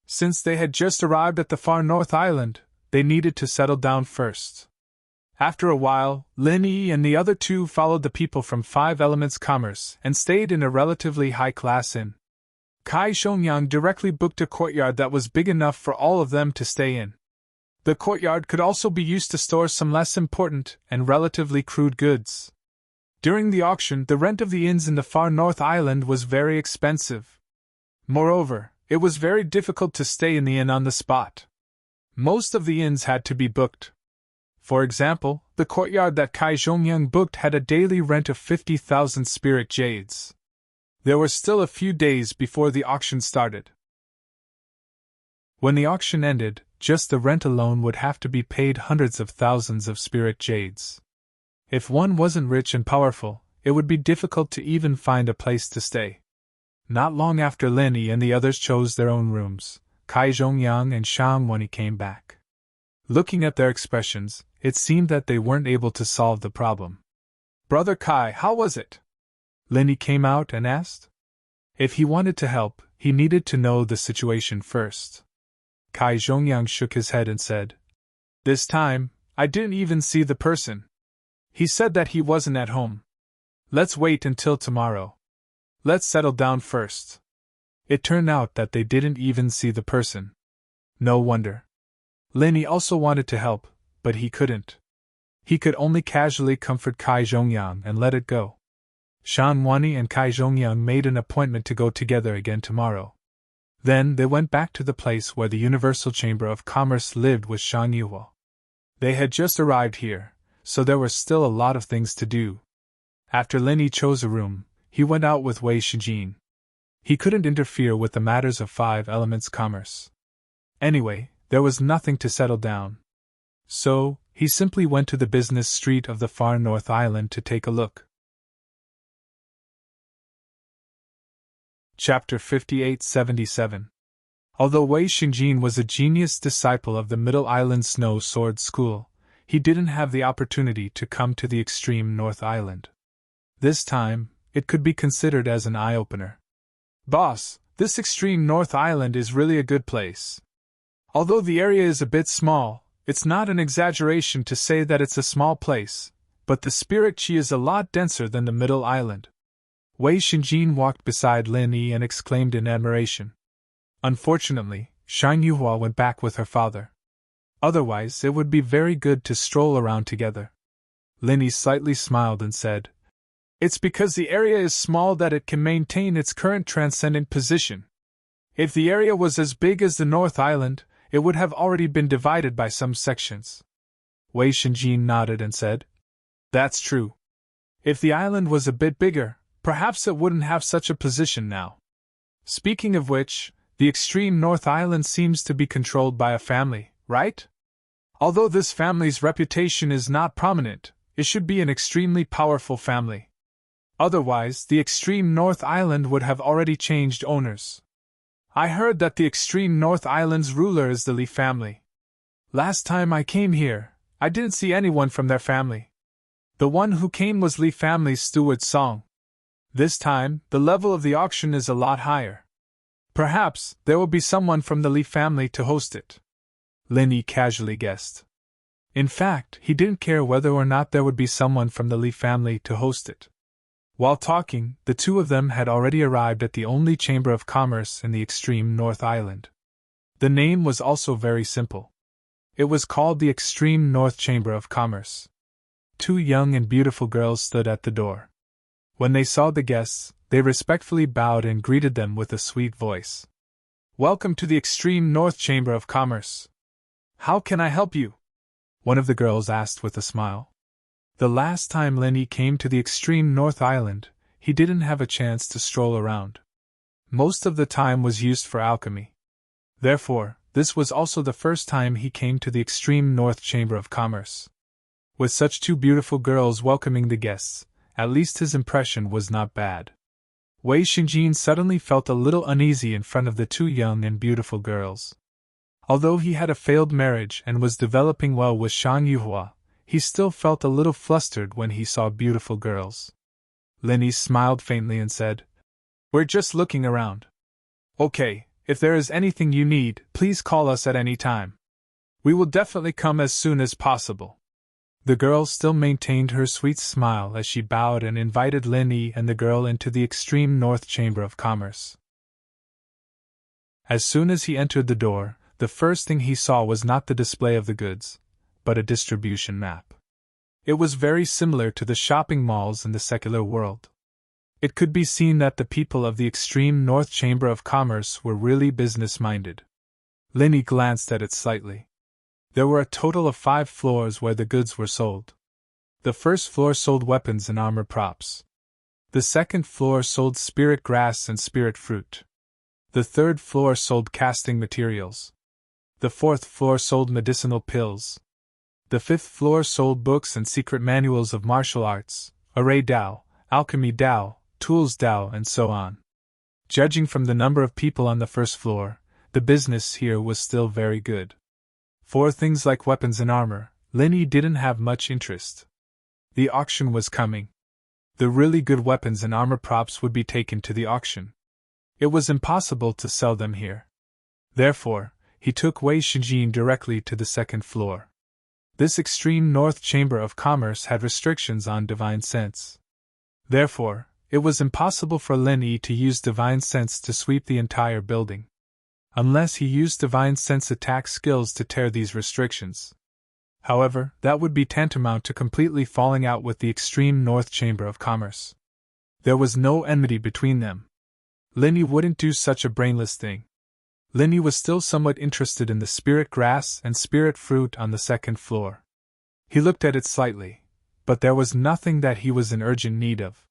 Since they had just arrived at the far north island, they needed to settle down first. After a while, Lin Yi and the other two followed the people from Five Elements Commerce and stayed in a relatively high-class inn. Kai Zhongyang directly booked a courtyard that was big enough for all of them to stay in. The courtyard could also be used to store some less important and relatively crude goods. During the auction, the rent of the inns in the far north island was very expensive. Moreover, it was very difficult to stay in the inn on the spot. Most of the inns had to be booked. For example, the courtyard that Kai Zhongyang booked had a daily rent of 50,000 spirit jades. There were still a few days before the auction started. When the auction ended, just the rent alone would have to be paid hundreds of thousands of spirit jades. If one wasn't rich and powerful, it would be difficult to even find a place to stay. Not long after Lin Yi and the others chose their own rooms, Kai Zhongyang and Shang Wani came back. Looking at their expressions, it seemed that they weren't able to solve the problem. "Brother Kai, how was it?" Lin Yi came out and asked. If he wanted to help, he needed to know the situation first. Kai Zhongyang shook his head and said, "This time, I didn't even see the person. He said that he wasn't at home. Let's wait until tomorrow. Let's settle down first." It turned out that they didn't even see the person. No wonder. Lin Yi also wanted to help, but he couldn't. He could only casually comfort Kai Zhongyang and let it go. Shan Wani and Kai Zhongyang made an appointment to go together again tomorrow. Then they went back to the place where the Universal Chamber of Commerce lived with Shang Yuhua. They had just arrived here, so there were still a lot of things to do. After Lin Yi chose a room, he went out with Wei Shijin. He couldn't interfere with the matters of Five Elements commerce. Anyway, there was nothing to settle down. So, he simply went to the business street of the far north island to take a look. Chapter 5877. Although Wei Xinjin was a genius disciple of the Middle Island Snow Sword School, he didn't have the opportunity to come to the extreme North Island. This time, it could be considered as an eye-opener. Boss, this extreme North Island is really a good place. Although the area is a bit small, it's not an exaggeration to say that it's a small place, but the spirit chi is a lot denser than the Middle Island. Wei Xinjin walked beside Lin Yi and exclaimed in admiration. Unfortunately, Shang Yuhua went back with her father. Otherwise, it would be very good to stroll around together. Lin Yi slightly smiled and said, "It's because the area is small that it can maintain its current transcendent position. If the area was as big as the North Island, it would have already been divided by some sections." Wei Xinjin nodded and said, "That's true. If the island was a bit bigger, perhaps it wouldn't have such a position now. Speaking of which, the extreme North Island seems to be controlled by a family, right? Although this family's reputation is not prominent, it should be an extremely powerful family. Otherwise, the extreme North Island would have already changed owners. I heard that the extreme North Island's ruler is the Li family. Last time I came here, I didn't see anyone from their family. The one who came was Li family's steward Song. This time, the level of the auction is a lot higher. Perhaps there will be someone from the Li family to host it," Lin Yi casually guessed. In fact, he didn't care whether or not there would be someone from the Li family to host it. While talking, the two of them had already arrived at the only chamber of commerce in the extreme North Island. The name was also very simple. It was called the Extreme North Chamber of Commerce. Two young and beautiful girls stood at the door. When they saw the guests, they respectfully bowed and greeted them with a sweet voice. "Welcome to the Extreme North Chamber of Commerce. How can I help you?" one of the girls asked with a smile. The last time Lin Yi came to the extreme North Island, he didn't have a chance to stroll around. Most of the time was used for alchemy. Therefore, this was also the first time he came to the extreme North Chamber of Commerce. With such two beautiful girls welcoming the guests, at least his impression was not bad. Wei Xinjin suddenly felt a little uneasy in front of the two young and beautiful girls. Although he had a failed marriage and was developing well with Shang Yuhua, he still felt a little flustered when he saw beautiful girls. Lin Yi smiled faintly and said, "We're just looking around. Okay, if there is anything you need, please call us at any time. We will definitely come as soon as possible." The girl still maintained her sweet smile as she bowed and invited Lin Yi and the girl into the extreme North Chamber of Commerce. As soon as he entered the door, the first thing he saw was not the display of the goods, but a distribution map. It was very similar to the shopping malls in the secular world. It could be seen that the people of the extreme North Chamber of Commerce were really business-minded. Lin Yi glanced at it slightly. There were a total of 5 floors where the goods were sold. The first floor sold weapons and armor props. The second floor sold spirit grass and spirit fruit. The third floor sold casting materials. The fourth floor sold medicinal pills. The fifth floor sold books and secret manuals of martial arts, array Dao, alchemy Dao, tools Dao, and so on. Judging from the number of people on the first floor, the business here was still very good. For things like weapons and armor, Lin Yi didn't have much interest. The auction was coming. The really good weapons and armor props would be taken to the auction. It was impossible to sell them here. Therefore, he took Wei Xinjin directly to the second floor. This extreme North Chamber of Commerce had restrictions on divine sense. Therefore, it was impossible for Lin Yi to use divine sense to sweep the entire building. Unless he used divine sense attack skills to tear these restrictions. However, that would be tantamount to completely falling out with the extreme North Chamber of Commerce. There was no enmity between them. Lin Yi wouldn't do such a brainless thing. Linny was still somewhat interested in the spirit grass and spirit fruit on the second floor. He looked at it slightly, but there was nothing that he was in urgent need of.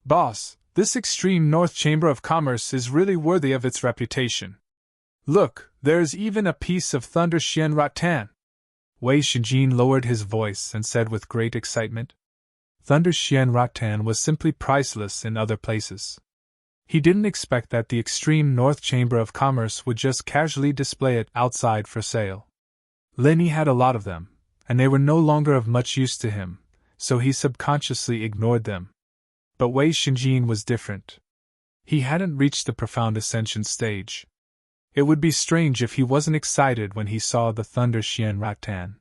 Boss, this extreme north chamber of commerce is really worthy of its reputation. Look, there's even a piece of thunder Xian Ratan. Wei Shijin lowered his voice and said with great excitement. Thunder Xian Ratan was simply priceless in other places. He didn't expect that the extreme north chamber of commerce would just casually display it outside for sale. Linny had a lot of them, and they were no longer of much use to him, so he subconsciously ignored them. But Wei Shijin was different. He hadn't reached the profound ascension stage. It would be strange if he wasn't excited when he saw the Thunder Xian Ratan.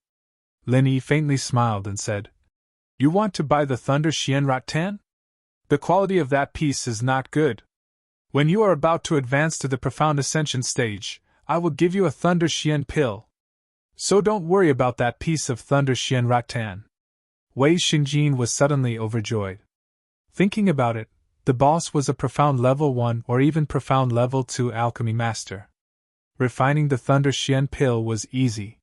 Linny faintly smiled and said, You want to buy the Thunder Xian Ratan? The quality of that piece is not good. When you are about to advance to the profound ascension stage, I will give you a Thunder Xian pill. So don't worry about that piece of Thunder Xian Ratan. Wei Shijin was suddenly overjoyed. Thinking about it, the boss was a profound level 1 or even profound level 2 alchemy master. Refining the Thunder Xian pill was easy.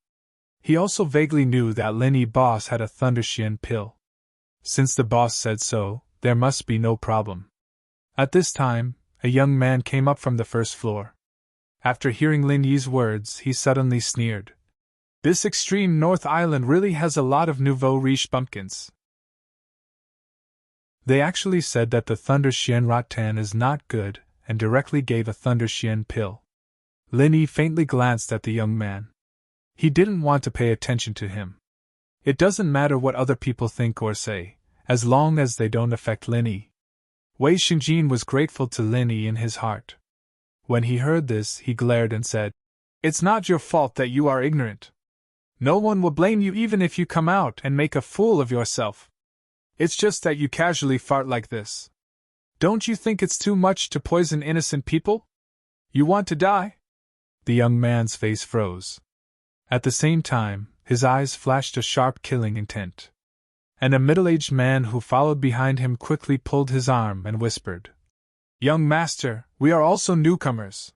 He also vaguely knew that Linny boss had a Thunder Xian pill. Since the boss said so, there must be no problem. At this time, a young man came up from the first floor. After hearing Lin Yi's words, he suddenly sneered. This extreme north island really has a lot of nouveau riche bumpkins. They actually said that the Thunder Xian Ratan is not good, and directly gave a Thunder Xian pill. Lin Yi faintly glanced at the young man. He didn't want to pay attention to him. It doesn't matter what other people think or say, as long as they don't affect Lin Yi. Wei Shijin was grateful to Lin Yi in his heart. When he heard this, he glared and said, It's not your fault that you are ignorant. No one will blame you even if you come out and make a fool of yourself. It's just that you casually fart like this. Don't you think it's too much to poison innocent people? You want to die? The young man's face froze. At the same time, his eyes flashed a sharp killing intent. And a middle-aged man who followed behind him quickly pulled his arm and whispered, Young master, we are also newcomers.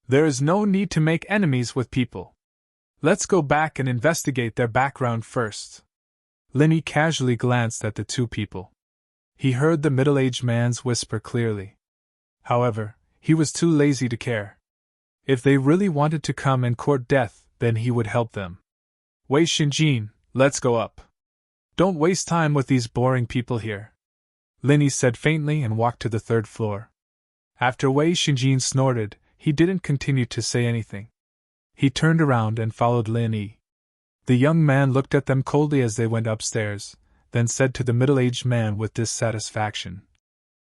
There is no need to make enemies with people. Let's go back and investigate their background first. Linny casually glanced at the two people. He heard the middle-aged man's whisper clearly. However, he was too lazy to care. If they really wanted to come and court death, then he would help them. Wei Shijin, let's go up. Don't waste time with these boring people here. Linny said faintly and walked to the third floor. After Wei Shijin snorted, he didn't continue to say anything. He turned around and followed Lin Yi. The young man looked at them coldly as they went upstairs, then said to the middle-aged man with dissatisfaction,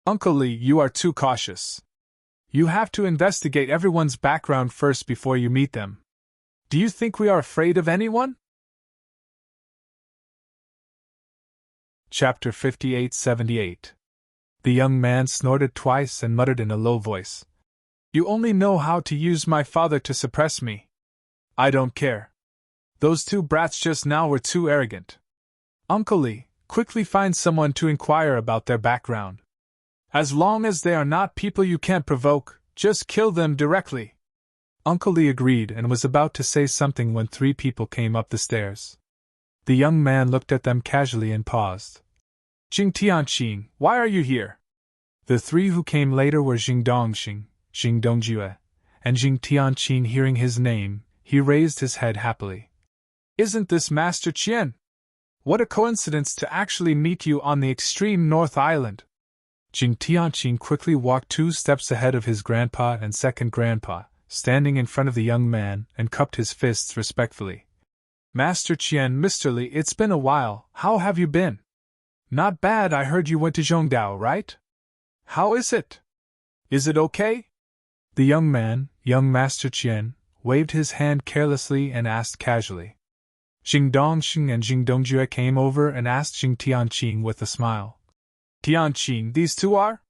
Uncle Li, you are too cautious. You have to investigate everyone's background first before you meet them. Do you think we are afraid of anyone? Chapter 58-78. The young man snorted twice and muttered in a low voice, You only know how to use my father to suppress me. I don't care. Those two brats just now were too arrogant. Uncle Li, quickly find someone to inquire about their background. As long as they are not people you can't provoke, just kill them directly. Uncle Li agreed and was about to say something when three people came up the stairs. The young man looked at them casually and paused. Jing Tianqing, why are you here? The three who came later were Jing Dongxing, Jing Dongjue, and Jing Tianqing. Hearing his name, he raised his head happily. Isn't this Master Qian? What a coincidence to actually meet you on the extreme North Island. Jing Tianqing quickly walked 2 steps ahead of his grandpa and second grandpa, standing in front of the young man, and cupped his fists respectfully. Master Qian, Mr. Li, it's been a while, how have you been? Not bad, I heard you went to Zhongdao, right? How is it? Is it okay? The young man, young Master Qian, waved his hand carelessly and asked casually. Jing Dongxing and Jing Dongjue came over and asked Jing Tianqing with a smile. Tianqing, these two are?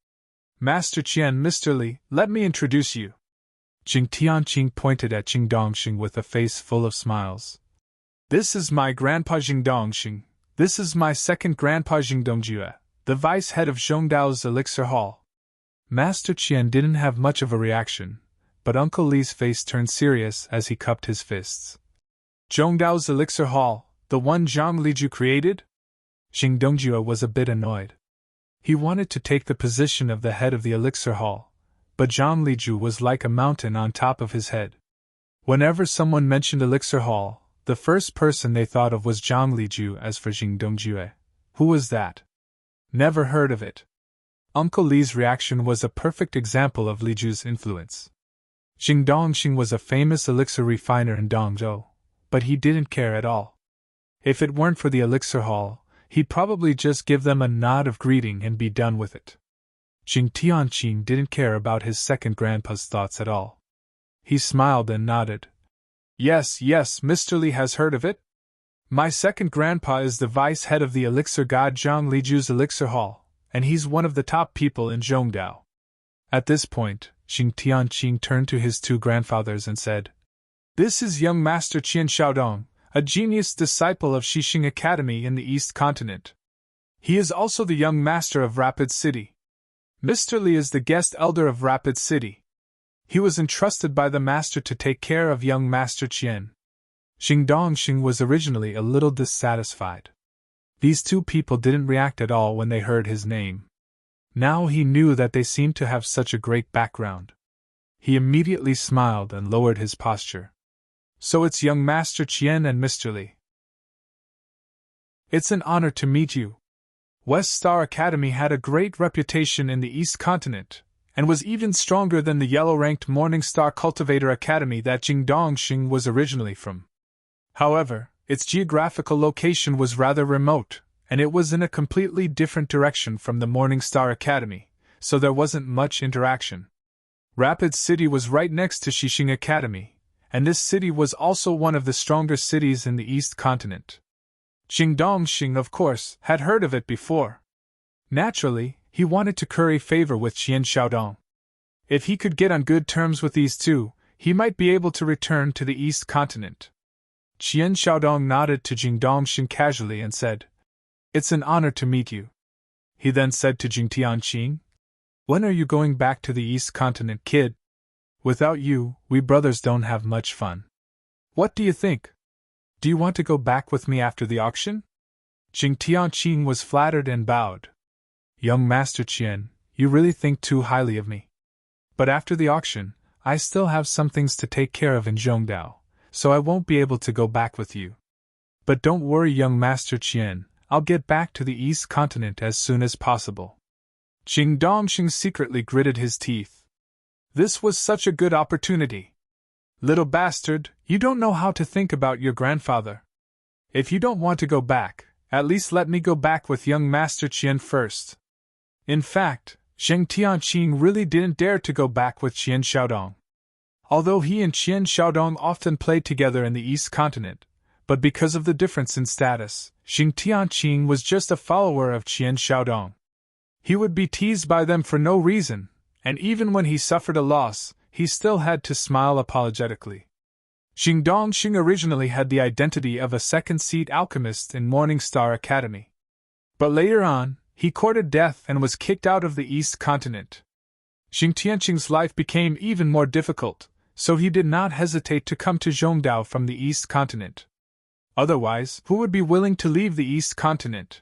Master Qian, Mr. Li, let me introduce you. Jing Tianqing pointed at Jing Dongxing with a face full of smiles. This is my grandpa Jing Dongxing. This is my second grandpa Jing Dongjue, the vice head of Zhongdao's elixir hall. Master Qian didn't have much of a reaction, but Uncle Li's face turned serious as he cupped his fists. Zhongdao's elixir hall, the one Zhang Liju created? Xing Dongjue was a bit annoyed. He wanted to take the position of the head of the elixir hall, but Zhang Liju was like a mountain on top of his head. Whenever someone mentioned elixir hall, the first person they thought of was Zhang Liju. As for Xing Dongjue, who was that? Never heard of it. Uncle Li's reaction was a perfect example of Liju's influence. Xing Dongxing was a famous elixir refiner in Dongzhou, but he didn't care at all. If it weren't for the elixir hall, he'd probably just give them a nod of greeting and be done with it. Xing Tianqing didn't care about his second grandpa's thoughts at all. He smiled and nodded. Yes, Mr. Li has heard of it. My second grandpa is the vice head of the elixir god Zhang Liju's elixir hall, and he's one of the top people in Zhongdao. At this point, Xing Tianqing turned to his two grandfathers and said, This is young Master Qian Xiaodong, a genius disciple of Xixing Academy in the East Continent. He is also the young master of Rapid City. Mr. Li is the guest elder of Rapid City. He was entrusted by the master to take care of young Master Qian. Xing Dongxing was originally a little dissatisfied. These two people didn't react at all when they heard his name. Now he knew that they seemed to have such a great background. He immediately smiled and lowered his posture. So it's young Master Qian and Mr. Li. It's an honor to meet you. West Star Academy had a great reputation in the East Continent, and was even stronger than the yellow-ranked Morning Star Cultivator Academy that Xing Dongxing was originally from. However, its geographical location was rather remote, and it was in a completely different direction from the Morning Star Academy, so there wasn't much interaction. Rapid City was right next to Xixing Academy, and this city was also one of the stronger cities in the East Continent. Xing Dongxing, of course, had heard of it before. Naturally, he wanted to curry favor with Qian Xiaodong. If he could get on good terms with these two, he might be able to return to the East Continent. Qian Xiaodong nodded to Xing Dongxing casually and said, It's an honor to meet you. He then said to Xing Tianqing, When are you going back to the East Continent, kid? Without you, we brothers don't have much fun. What do you think? Do you want to go back with me after the auction? Xing Tianqing was flattered and bowed. Young Master Qian, you really think too highly of me. But after the auction, I still have some things to take care of in Zhongdao, so I won't be able to go back with you. But don't worry, young Master Qian, I'll get back to the East Continent as soon as possible. Xing Dongxing secretly gritted his teeth. This was such a good opportunity. Little bastard, you don't know how to think about your grandfather. If you don't want to go back, at least let me go back with young Master Qian first. In fact, Xing Tianqing really didn't dare to go back with Qian Xiaodong. Although he and Qian Xiaodong often played together in the East Continent, but because of the difference in status, Xing Tianqing was just a follower of Qian Xiaodong. He would be teased by them for no reason, and even when he suffered a loss, he still had to smile apologetically. Xing Dongxing originally had the identity of a second-seat alchemist in Morning Star Academy. But later on, he courted death and was kicked out of the East Continent. Xing Tianqing's life became even more difficult, so he did not hesitate to come to Zhongdao from the East Continent. Otherwise, who would be willing to leave the East Continent?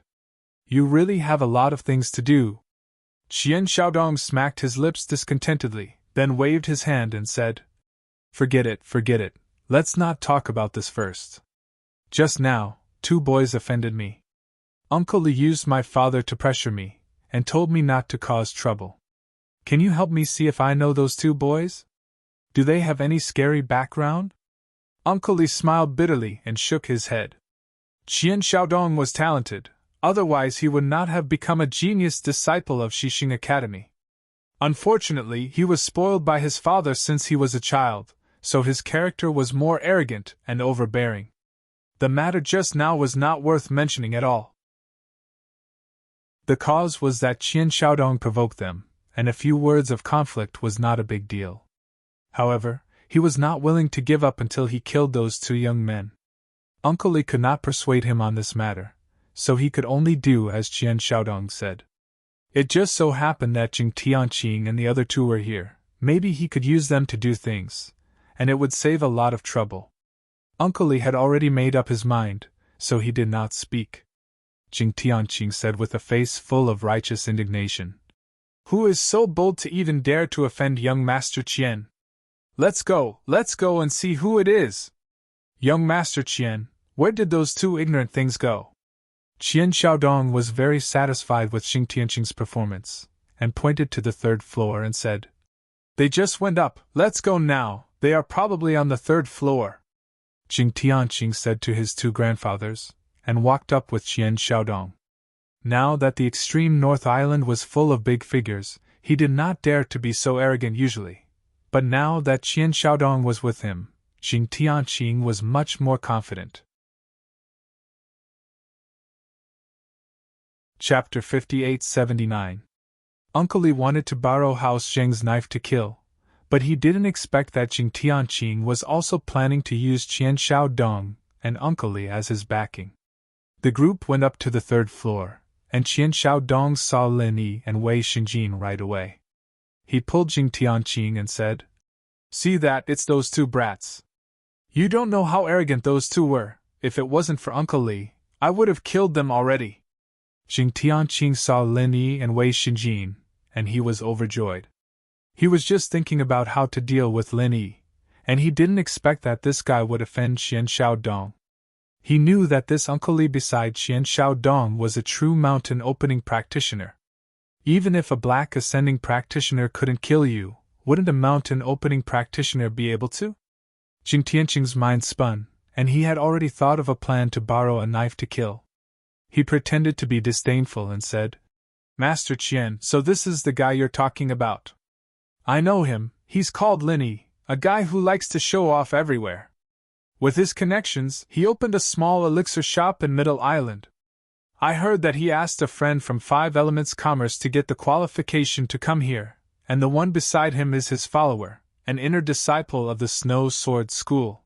You really have a lot of things to do. Qian Xiaodong smacked his lips discontentedly, then waved his hand and said, Forget it. Let's not talk about this first. Just now, two boys offended me. Uncle Li used my father to pressure me, and told me not to cause trouble. Can you help me see if I know those two boys? Do they have any scary background? Uncle Li smiled bitterly and shook his head. Qian Xiaodong was talented, otherwise he would not have become a genius disciple of Xixing Academy. Unfortunately, he was spoiled by his father since he was a child, so his character was more arrogant and overbearing. The matter just now was not worth mentioning at all. The cause was that Qian Xiaodong provoked them, and a few words of conflict was not a big deal. However, he was not willing to give up until he killed those two young men. Uncle Li could not persuade him on this matter, so he could only do as Qian Xiaodong said. It just so happened that Xing Tianqing and the other two were here, Maybe he could use them to do things, and it would save a lot of trouble. Uncle Li had already made up his mind, so he did not speak. Jing Tianqing said with a face full of righteous indignation. Who is so bold to even dare to offend young Master Qian? Let's go and see who it is. Young Master Qian, where did those two ignorant things go? Qian Xiaodong was very satisfied with Jing Tianqing's performance, and pointed to the third floor and said, They just went up, let's go now, they are probably on the third floor. Jing Tianqing said to his two grandfathers, and walked up with Qian Xiaodong. Now that the extreme North Island was full of big figures, he did not dare to be so arrogant usually. But now that Qian Xiaodong was with him, Jing Tianqing was much more confident. Chapter 58-79. Uncle Li wanted to borrow House Zheng's knife to kill, but he didn't expect that Jing Tianqing was also planning to use Qian Xiaodong and Uncle Li as his backing. The group went up to the third floor, and Qian Xiaodong saw Lin Yi and Wei Xingjin right away. He pulled Jing Tianqing and said, See that, it's those two brats. You don't know how arrogant those two were. If it wasn't for Uncle Li, I would have killed them already. Jing Tianqing saw Lin Yi and Wei Xingjin, and he was overjoyed. He was just thinking about how to deal with Lin Yi, and he didn't expect that this guy would offend Qian Xiaodong. He knew that this Uncle Li beside Qian Xiaodong was a true mountain opening practitioner. Even if a black ascending practitioner couldn't kill you, wouldn't a mountain opening practitioner be able to? Jing Tianqing's mind spun, and he had already thought of a plan to borrow a knife to kill. He pretended to be disdainful and said, Master Qian, so this is the guy you're talking about. I know him, he's called Lin Yi, a guy who likes to show off everywhere. With his connections, he opened a small elixir shop in Middle Island. I heard that he asked a friend from Five Elements Commerce to get the qualification to come here, and the one beside him is his follower, an inner disciple of the Snow Sword School.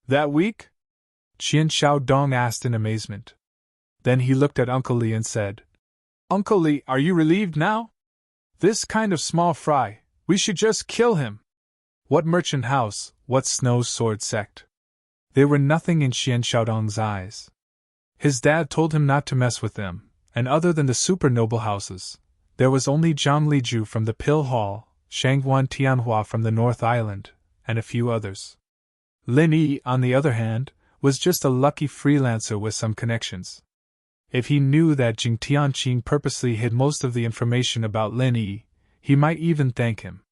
That week? Qian Xiaodong asked in amazement. Then he looked at Uncle Li and said, Uncle Li, are you relieved now? This kind of small fry, we should just kill him. What merchant house, what Snow Sword sect? They were nothing in Qian Xiaodong's eyes. His dad told him not to mess with them, and other than the super noble houses, there was only Zhang Liju from the Pill Hall, Shangguan Tianhua from the North Island, and a few others. Lin Yi, on the other hand, was just a lucky freelancer with some connections. If he knew that Jing Tianqing purposely hid most of the information about Lin Yi, he might even thank him.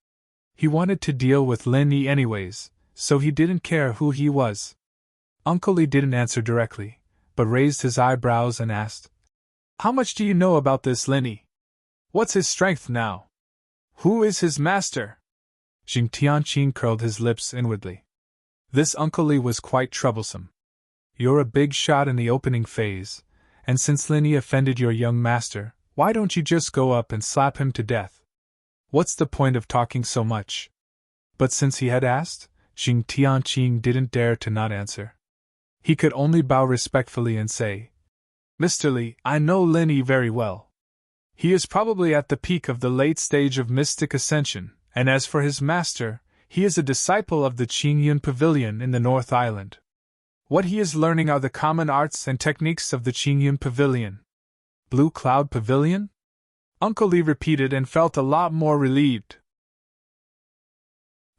He wanted to deal with Lin Yi anyways, so he didn't care who he was. Uncle Li didn't answer directly, but raised his eyebrows and asked, How much do you know about this Lin Yi? What's his strength now? Who is his master? Jing Tianqing curled his lips inwardly. This Uncle Li was quite troublesome. You're a big shot in the opening phase, and since Lin Yi offended your young master, why don't you just go up and slap him to death? What's the point of talking so much? But since he had asked, Jing Tianqing didn't dare to not answer. He could only bow respectfully and say, Mr. Li, I know Lin Yi very well. He is probably at the peak of the late stage of mystic ascension, and as for his master, he is a disciple of the Qingyun Pavilion in the North Island. What he is learning are the common arts and techniques of the Qingyun Pavilion. Blue Cloud Pavilion? Uncle Li repeated and felt a lot more relieved.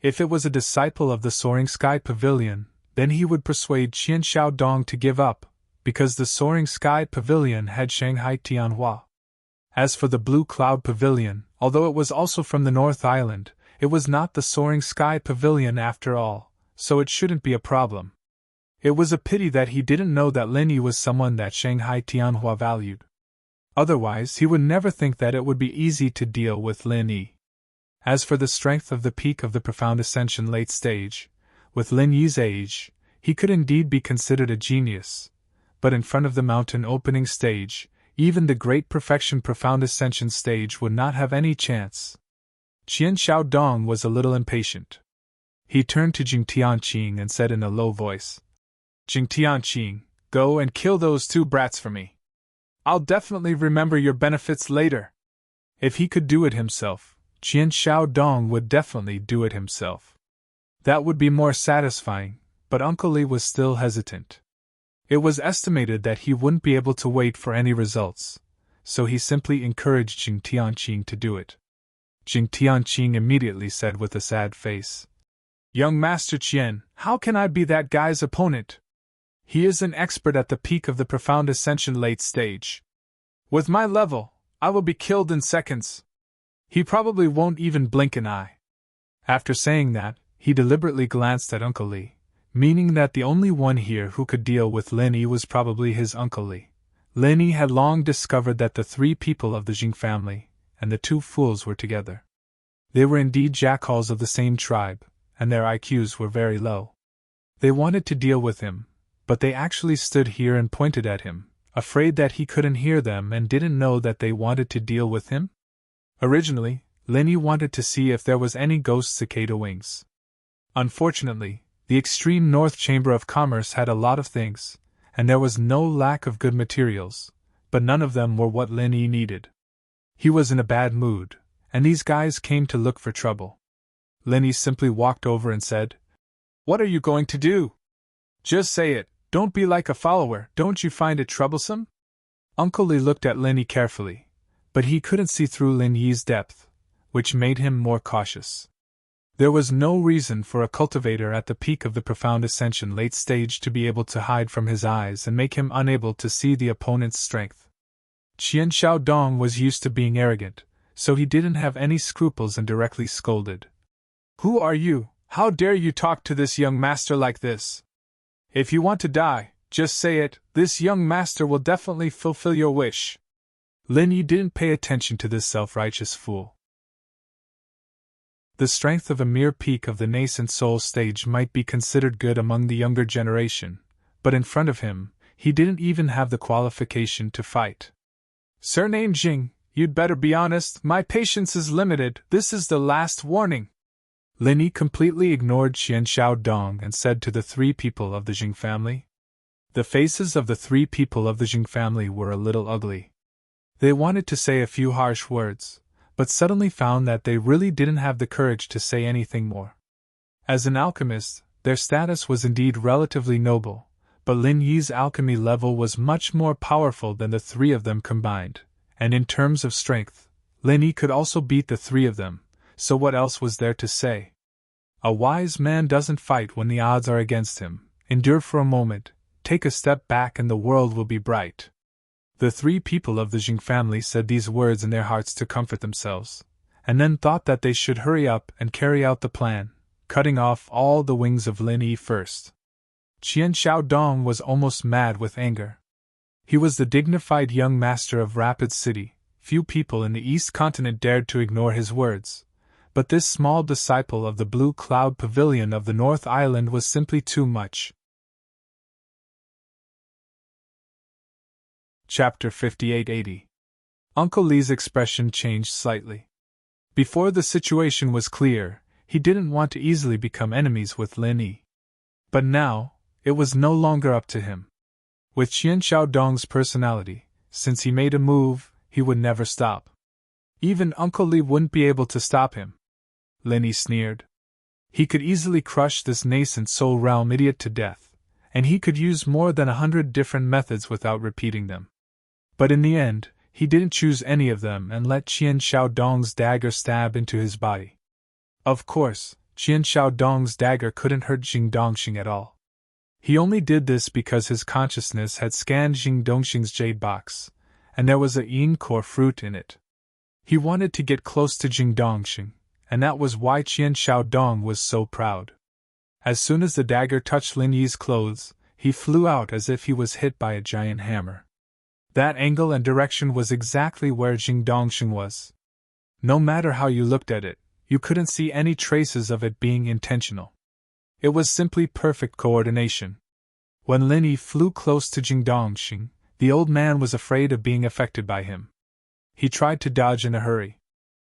If it was a disciple of the Soaring Sky Pavilion, then he would persuade Qian Xiaodong to give up, because the Soaring Sky Pavilion had Shanghai Tianhua. As for the Blue Cloud Pavilion, although it was also from the North Island, it was not the Soaring Sky Pavilion after all, so it shouldn't be a problem. It was a pity that he didn't know that Lin Yi was someone that Shanghai Tianhua valued. Otherwise, he would never think that it would be easy to deal with Lin Yi. As for the strength of the peak of the Profound Ascension late stage, with Lin Yi's age, he could indeed be considered a genius, but in front of the mountain opening stage, even the Great Perfection Profound Ascension stage would not have any chance. Qian Xiaodong was a little impatient. He turned to Jing Tianqing and said in a low voice, Jing Tianqing, go and kill those two brats for me. I'll definitely remember your benefits later. If he could do it himself, Qian Shao Dong would definitely do it himself. That would be more satisfying, but Uncle Li was still hesitant. It was estimated that he wouldn't be able to wait for any results, so he simply encouraged Jing Tianqing to do it. Jing Tianqing immediately said with a sad face, "Young Master Qian, how can I be that guy's opponent? He is an expert at the peak of the profound ascension late stage. With my level, I will be killed in seconds. He probably won't even blink an eye." After saying that, he deliberately glanced at Uncle Li, meaning that the only one here who could deal with Lin Yi was probably his Uncle Li. Lin Yi had long discovered that the three people of the Jing family and the two fools were together. They were indeed jackals of the same tribe, and their IQs were very low. They wanted to deal with him, but they actually stood here and pointed at him, afraid that he couldn't hear them and didn't know that they wanted to deal with him? Originally, Lin Yi wanted to see if there was any ghost cicada wings. Unfortunately, the extreme North Chamber of Commerce had a lot of things, and there was no lack of good materials, but none of them were what Lin Yi needed. He was in a bad mood, and these guys came to look for trouble. Lin Yi simply walked over and said, "What are you going to do? Just say it, don't be like a follower, don't you find it troublesome?" Uncle Li looked at Lin Yi carefully, but he couldn't see through Lin Yi's depth, which made him more cautious. There was no reason for a cultivator at the peak of the profound ascension late stage to be able to hide from his eyes and make him unable to see the opponent's strength. Qian Shao Dong was used to being arrogant, so he didn't have any scruples and directly scolded. "Who are you? How dare you talk to this young master like this? If you want to die, just say it, this young master will definitely fulfill your wish." Lin Yi didn't pay attention to this self-righteous fool. The strength of a mere peak of the nascent soul stage might be considered good among the younger generation, but in front of him, he didn't even have the qualification to fight. "Surname Jing, you'd better be honest, my patience is limited, this is the last warning." Lin Yi completely ignored Qian Shao Dong and said to the three people of the Jing family. The faces of the three people of the Jing family were a little ugly. They wanted to say a few harsh words, but suddenly found that they really didn't have the courage to say anything more. As an alchemist, their status was indeed relatively noble, but Lin Yi's alchemy level was much more powerful than the three of them combined, and in terms of strength, Lin Yi could also beat the three of them, so what else was there to say? A wise man doesn't fight when the odds are against him, endure for a moment, take a step back and the world will be bright. The three people of the Jing family said these words in their hearts to comfort themselves, and then thought that they should hurry up and carry out the plan, cutting off all the wings of Lin Yi first. Qian Shao Dong was almost mad with anger. He was the dignified young master of Rapid City, few people in the East Continent dared to ignore his words, but this small disciple of the Blue Cloud Pavilion of the North Island was simply too much. Chapter 5880. Uncle Li's expression changed slightly. Before the situation was clear, he didn't want to easily become enemies with Lin Yi. But now, it was no longer up to him. With Qian Shao Dong's personality, since he made a move, he would never stop. Even Uncle Li wouldn't be able to stop him. Lin Yi sneered. He could easily crush this nascent soul realm idiot to death, and he could use more than 100 different methods without repeating them. But in the end, he didn't choose any of them and let Qian Shao Dong's dagger stab into his body. Of course, Qian Shao Dong's dagger couldn't hurt Jing Dongxing at all. He only did this because his consciousness had scanned Jing Dongxing's jade box, and there was a yin core fruit in it. He wanted to get close to Jing Dongxing, and that was why Qian Shao Dong was so proud. As soon as the dagger touched Lin Yi's clothes, he flew out as if he was hit by a giant hammer. That angle and direction was exactly where Jing Dongxing was. No matter how you looked at it, you couldn't see any traces of it being intentional. It was simply perfect coordination. When Lin Yi flew close to Jing Dongxing, the old man was afraid of being affected by him. He tried to dodge in a hurry.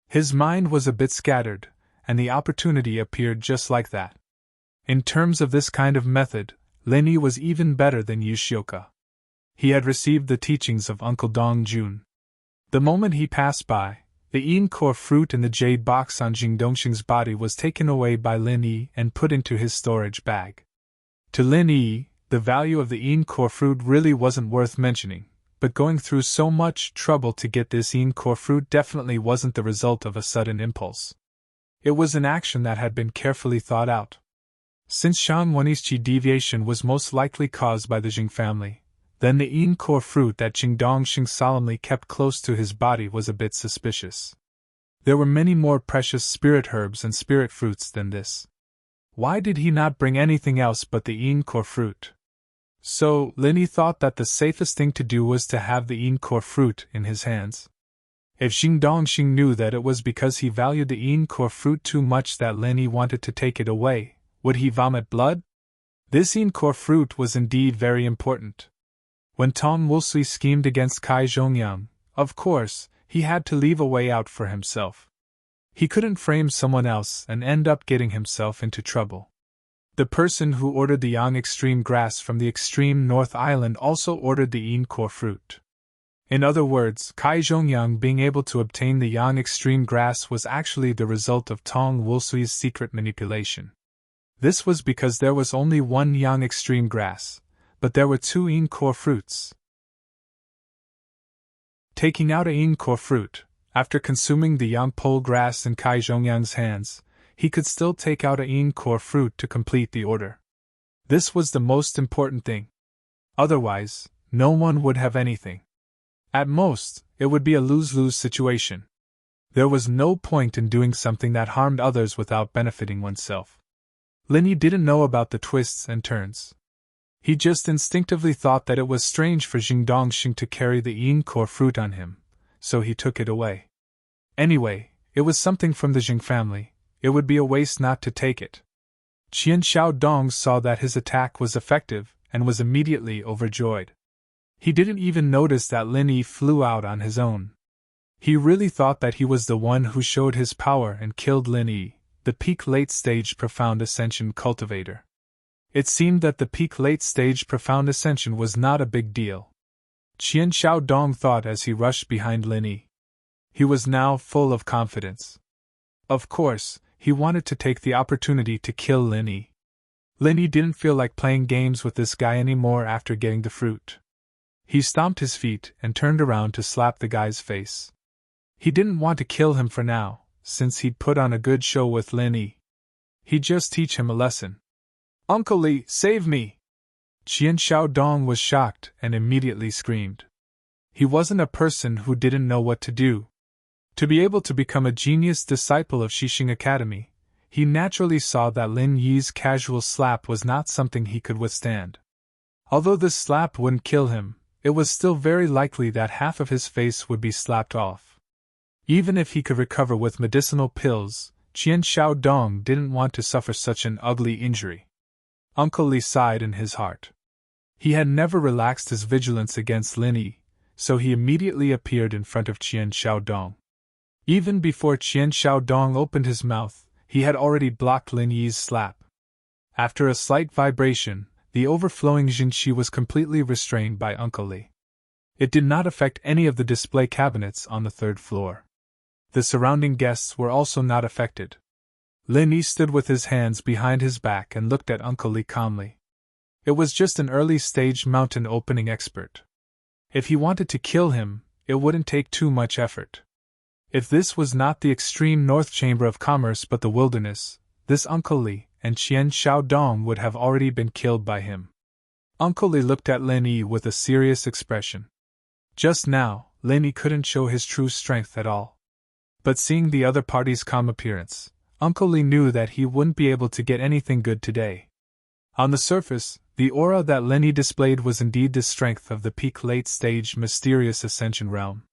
His mind was a bit scattered, and the opportunity appeared just like that. In terms of this kind of method, Lin Yi was even better than Yu Shioka. He had received the teachings of Uncle Dong Jun. The moment he passed by, The encore fruit in the jade box on Jing Dongxing's body was taken away by Lin Yi and put into his storage bag. To Lin Yi, the value of the encore fruit really wasn't worth mentioning, but going through so much trouble to get this encore fruit definitely wasn't the result of a sudden impulse. It was an action that had been carefully thought out. Since Shang Wenyi's qi deviation was most likely caused by the Jing family, then the encore fruit that Jing Dongxing solemnly kept close to his body was a bit suspicious. There were many more precious spirit herbs and spirit fruits than this. Why did he not bring anything else but the encore fruit? So, Lin Yi thought that the safest thing to do was to have the encore fruit in his hands. If Jing Dongxing knew that it was because he valued the encore fruit too much that Lin Yi wanted to take it away, would he vomit blood? This encore fruit was indeed very important. When Tong Wusui schemed against Kai Zhongyang, of course, he had to leave a way out for himself. He couldn't frame someone else and end up getting himself into trouble. The person who ordered the Yang extreme grass from the extreme North Island also ordered the encore fruit. In other words, Kai Zhongyang being able to obtain the Yang extreme grass was actually the result of Tong Wulsui's secret manipulation. This was because there was only one Yang extreme grass, but there were two encore fruits. Taking out a encore fruit, after consuming the Yang pole grass in Kai Zhongyang's hands, he could still take out a encore fruit to complete the order. This was the most important thing. Otherwise, no one would have anything. At most, it would be a lose-lose situation. There was no point in doing something that harmed others without benefiting oneself. Lin Yi didn't know about the twists and turns. He just instinctively thought that it was strange for Jing Dongxing to carry the encore fruit on him, so he took it away. Anyway, it was something from the Jing family. It would be a waste not to take it. Qian Xiaodong saw that his attack was effective and was immediately overjoyed. He didn't even notice that Lin Yi flew out on his own. He really thought that he was the one who showed his power and killed Lin Yi, the peak late-stage profound ascension cultivator. It seemed that the peak late-stage profound ascension was not a big deal. Qian Xiaodong thought as he rushed behind Lin Yi. He was now full of confidence. Of course, he wanted to take the opportunity to kill Lin Yi. Lin Yi didn't feel like playing games with this guy anymore after getting the fruit. He stomped his feet and turned around to slap the guy's face. He didn't want to kill him for now, since he'd put on a good show with Lin Yi. He'd just teach him a lesson. "Uncle Li, save me!" Qian Xiaodong was shocked and immediately screamed. He wasn't a person who didn't know what to do. To be able to become a genius disciple of Xixing Academy, he naturally saw that Lin Yi's casual slap was not something he could withstand. Although this slap wouldn't kill him, it was still very likely that half of his face would be slapped off. Even if he could recover with medicinal pills, Qian Xiaodong didn't want to suffer such an ugly injury. Uncle Li sighed in his heart. He had never relaxed his vigilance against Lin Yi, so he immediately appeared in front of Qian Xiaodong. Even before Qian Xiaodong opened his mouth, he had already blocked Lin Yi's slap. After a slight vibration, the overflowing Jinqi was completely restrained by Uncle Li. It did not affect any of the display cabinets on the third floor. The surrounding guests were also not affected. Lin Yi stood with his hands behind his back and looked at Uncle Li calmly. It was just an early-stage mountain opening expert. If he wanted to kill him, it wouldn't take too much effort. If this was not the extreme north chamber of commerce but the wilderness, this Uncle Li and Qian Xiaodong would have already been killed by him. Uncle Li looked at Lin Yi with a serious expression. Just now, Lin Yi couldn't show his true strength at all. But seeing the other party's calm appearance, Uncle Li knew that he wouldn't be able to get anything good today. On the surface, the aura that Lin Yi displayed was indeed the strength of the peak late-stage mysterious ascension realm.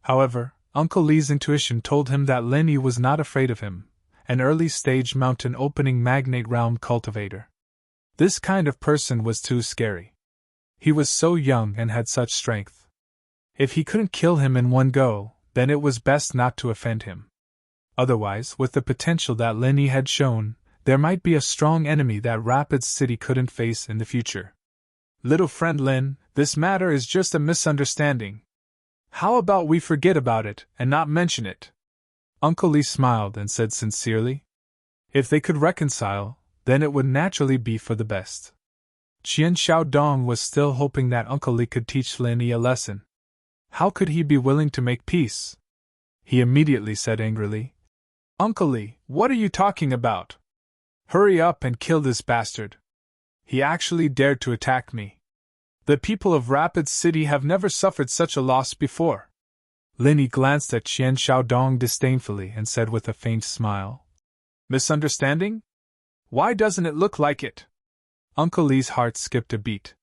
However, Uncle Li's intuition told him that Lin Yi was not afraid of him, an early-stage mountain opening magnate realm cultivator. This kind of person was too scary. He was so young and had such strength. If he couldn't kill him in one go, then it was best not to offend him. Otherwise, with the potential that Lin Yi had shown, there might be a strong enemy that Rapid City couldn't face in the future. "Little friend Lin, this matter is just a misunderstanding," How about we forget about it and not mention it? Uncle Lee smiled and said sincerely. If they could reconcile, then it would naturally be for the best. Qian Xiaodong was still hoping that Uncle Lee could teach Lin Yi a lesson. How could he be willing to make peace? He immediately said angrily, Uncle Lee, what are you talking about? Hurry up and kill this bastard. He actually dared to attack me. The people of Rapid City have never suffered such a loss before. Lin Yi glanced at Qian Xiaodong disdainfully and said with a faint smile, Misunderstanding? Why doesn't it look like it? Uncle Lee's heart skipped a beat.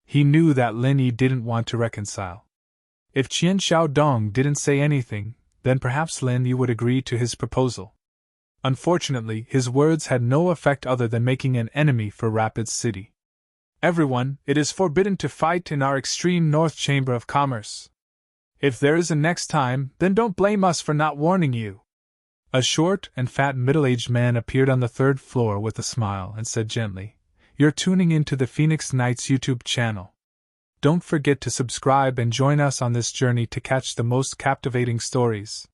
He knew that Lin Yi didn't want to reconcile. If Qian Xiaodong didn't say anything, then perhaps Lin Yi would agree to his proposal. Unfortunately, his words had no effect other than making an enemy for Rapid City. Everyone, it is forbidden to fight in our extreme north chamber of commerce. If there is a next time, then don't blame us for not warning you. A short and fat middle-aged man appeared on the third floor with a smile and said gently, You're tuning into the Phoenix Knights YouTube channel. Don't forget to subscribe and join us on this journey to catch the most captivating stories.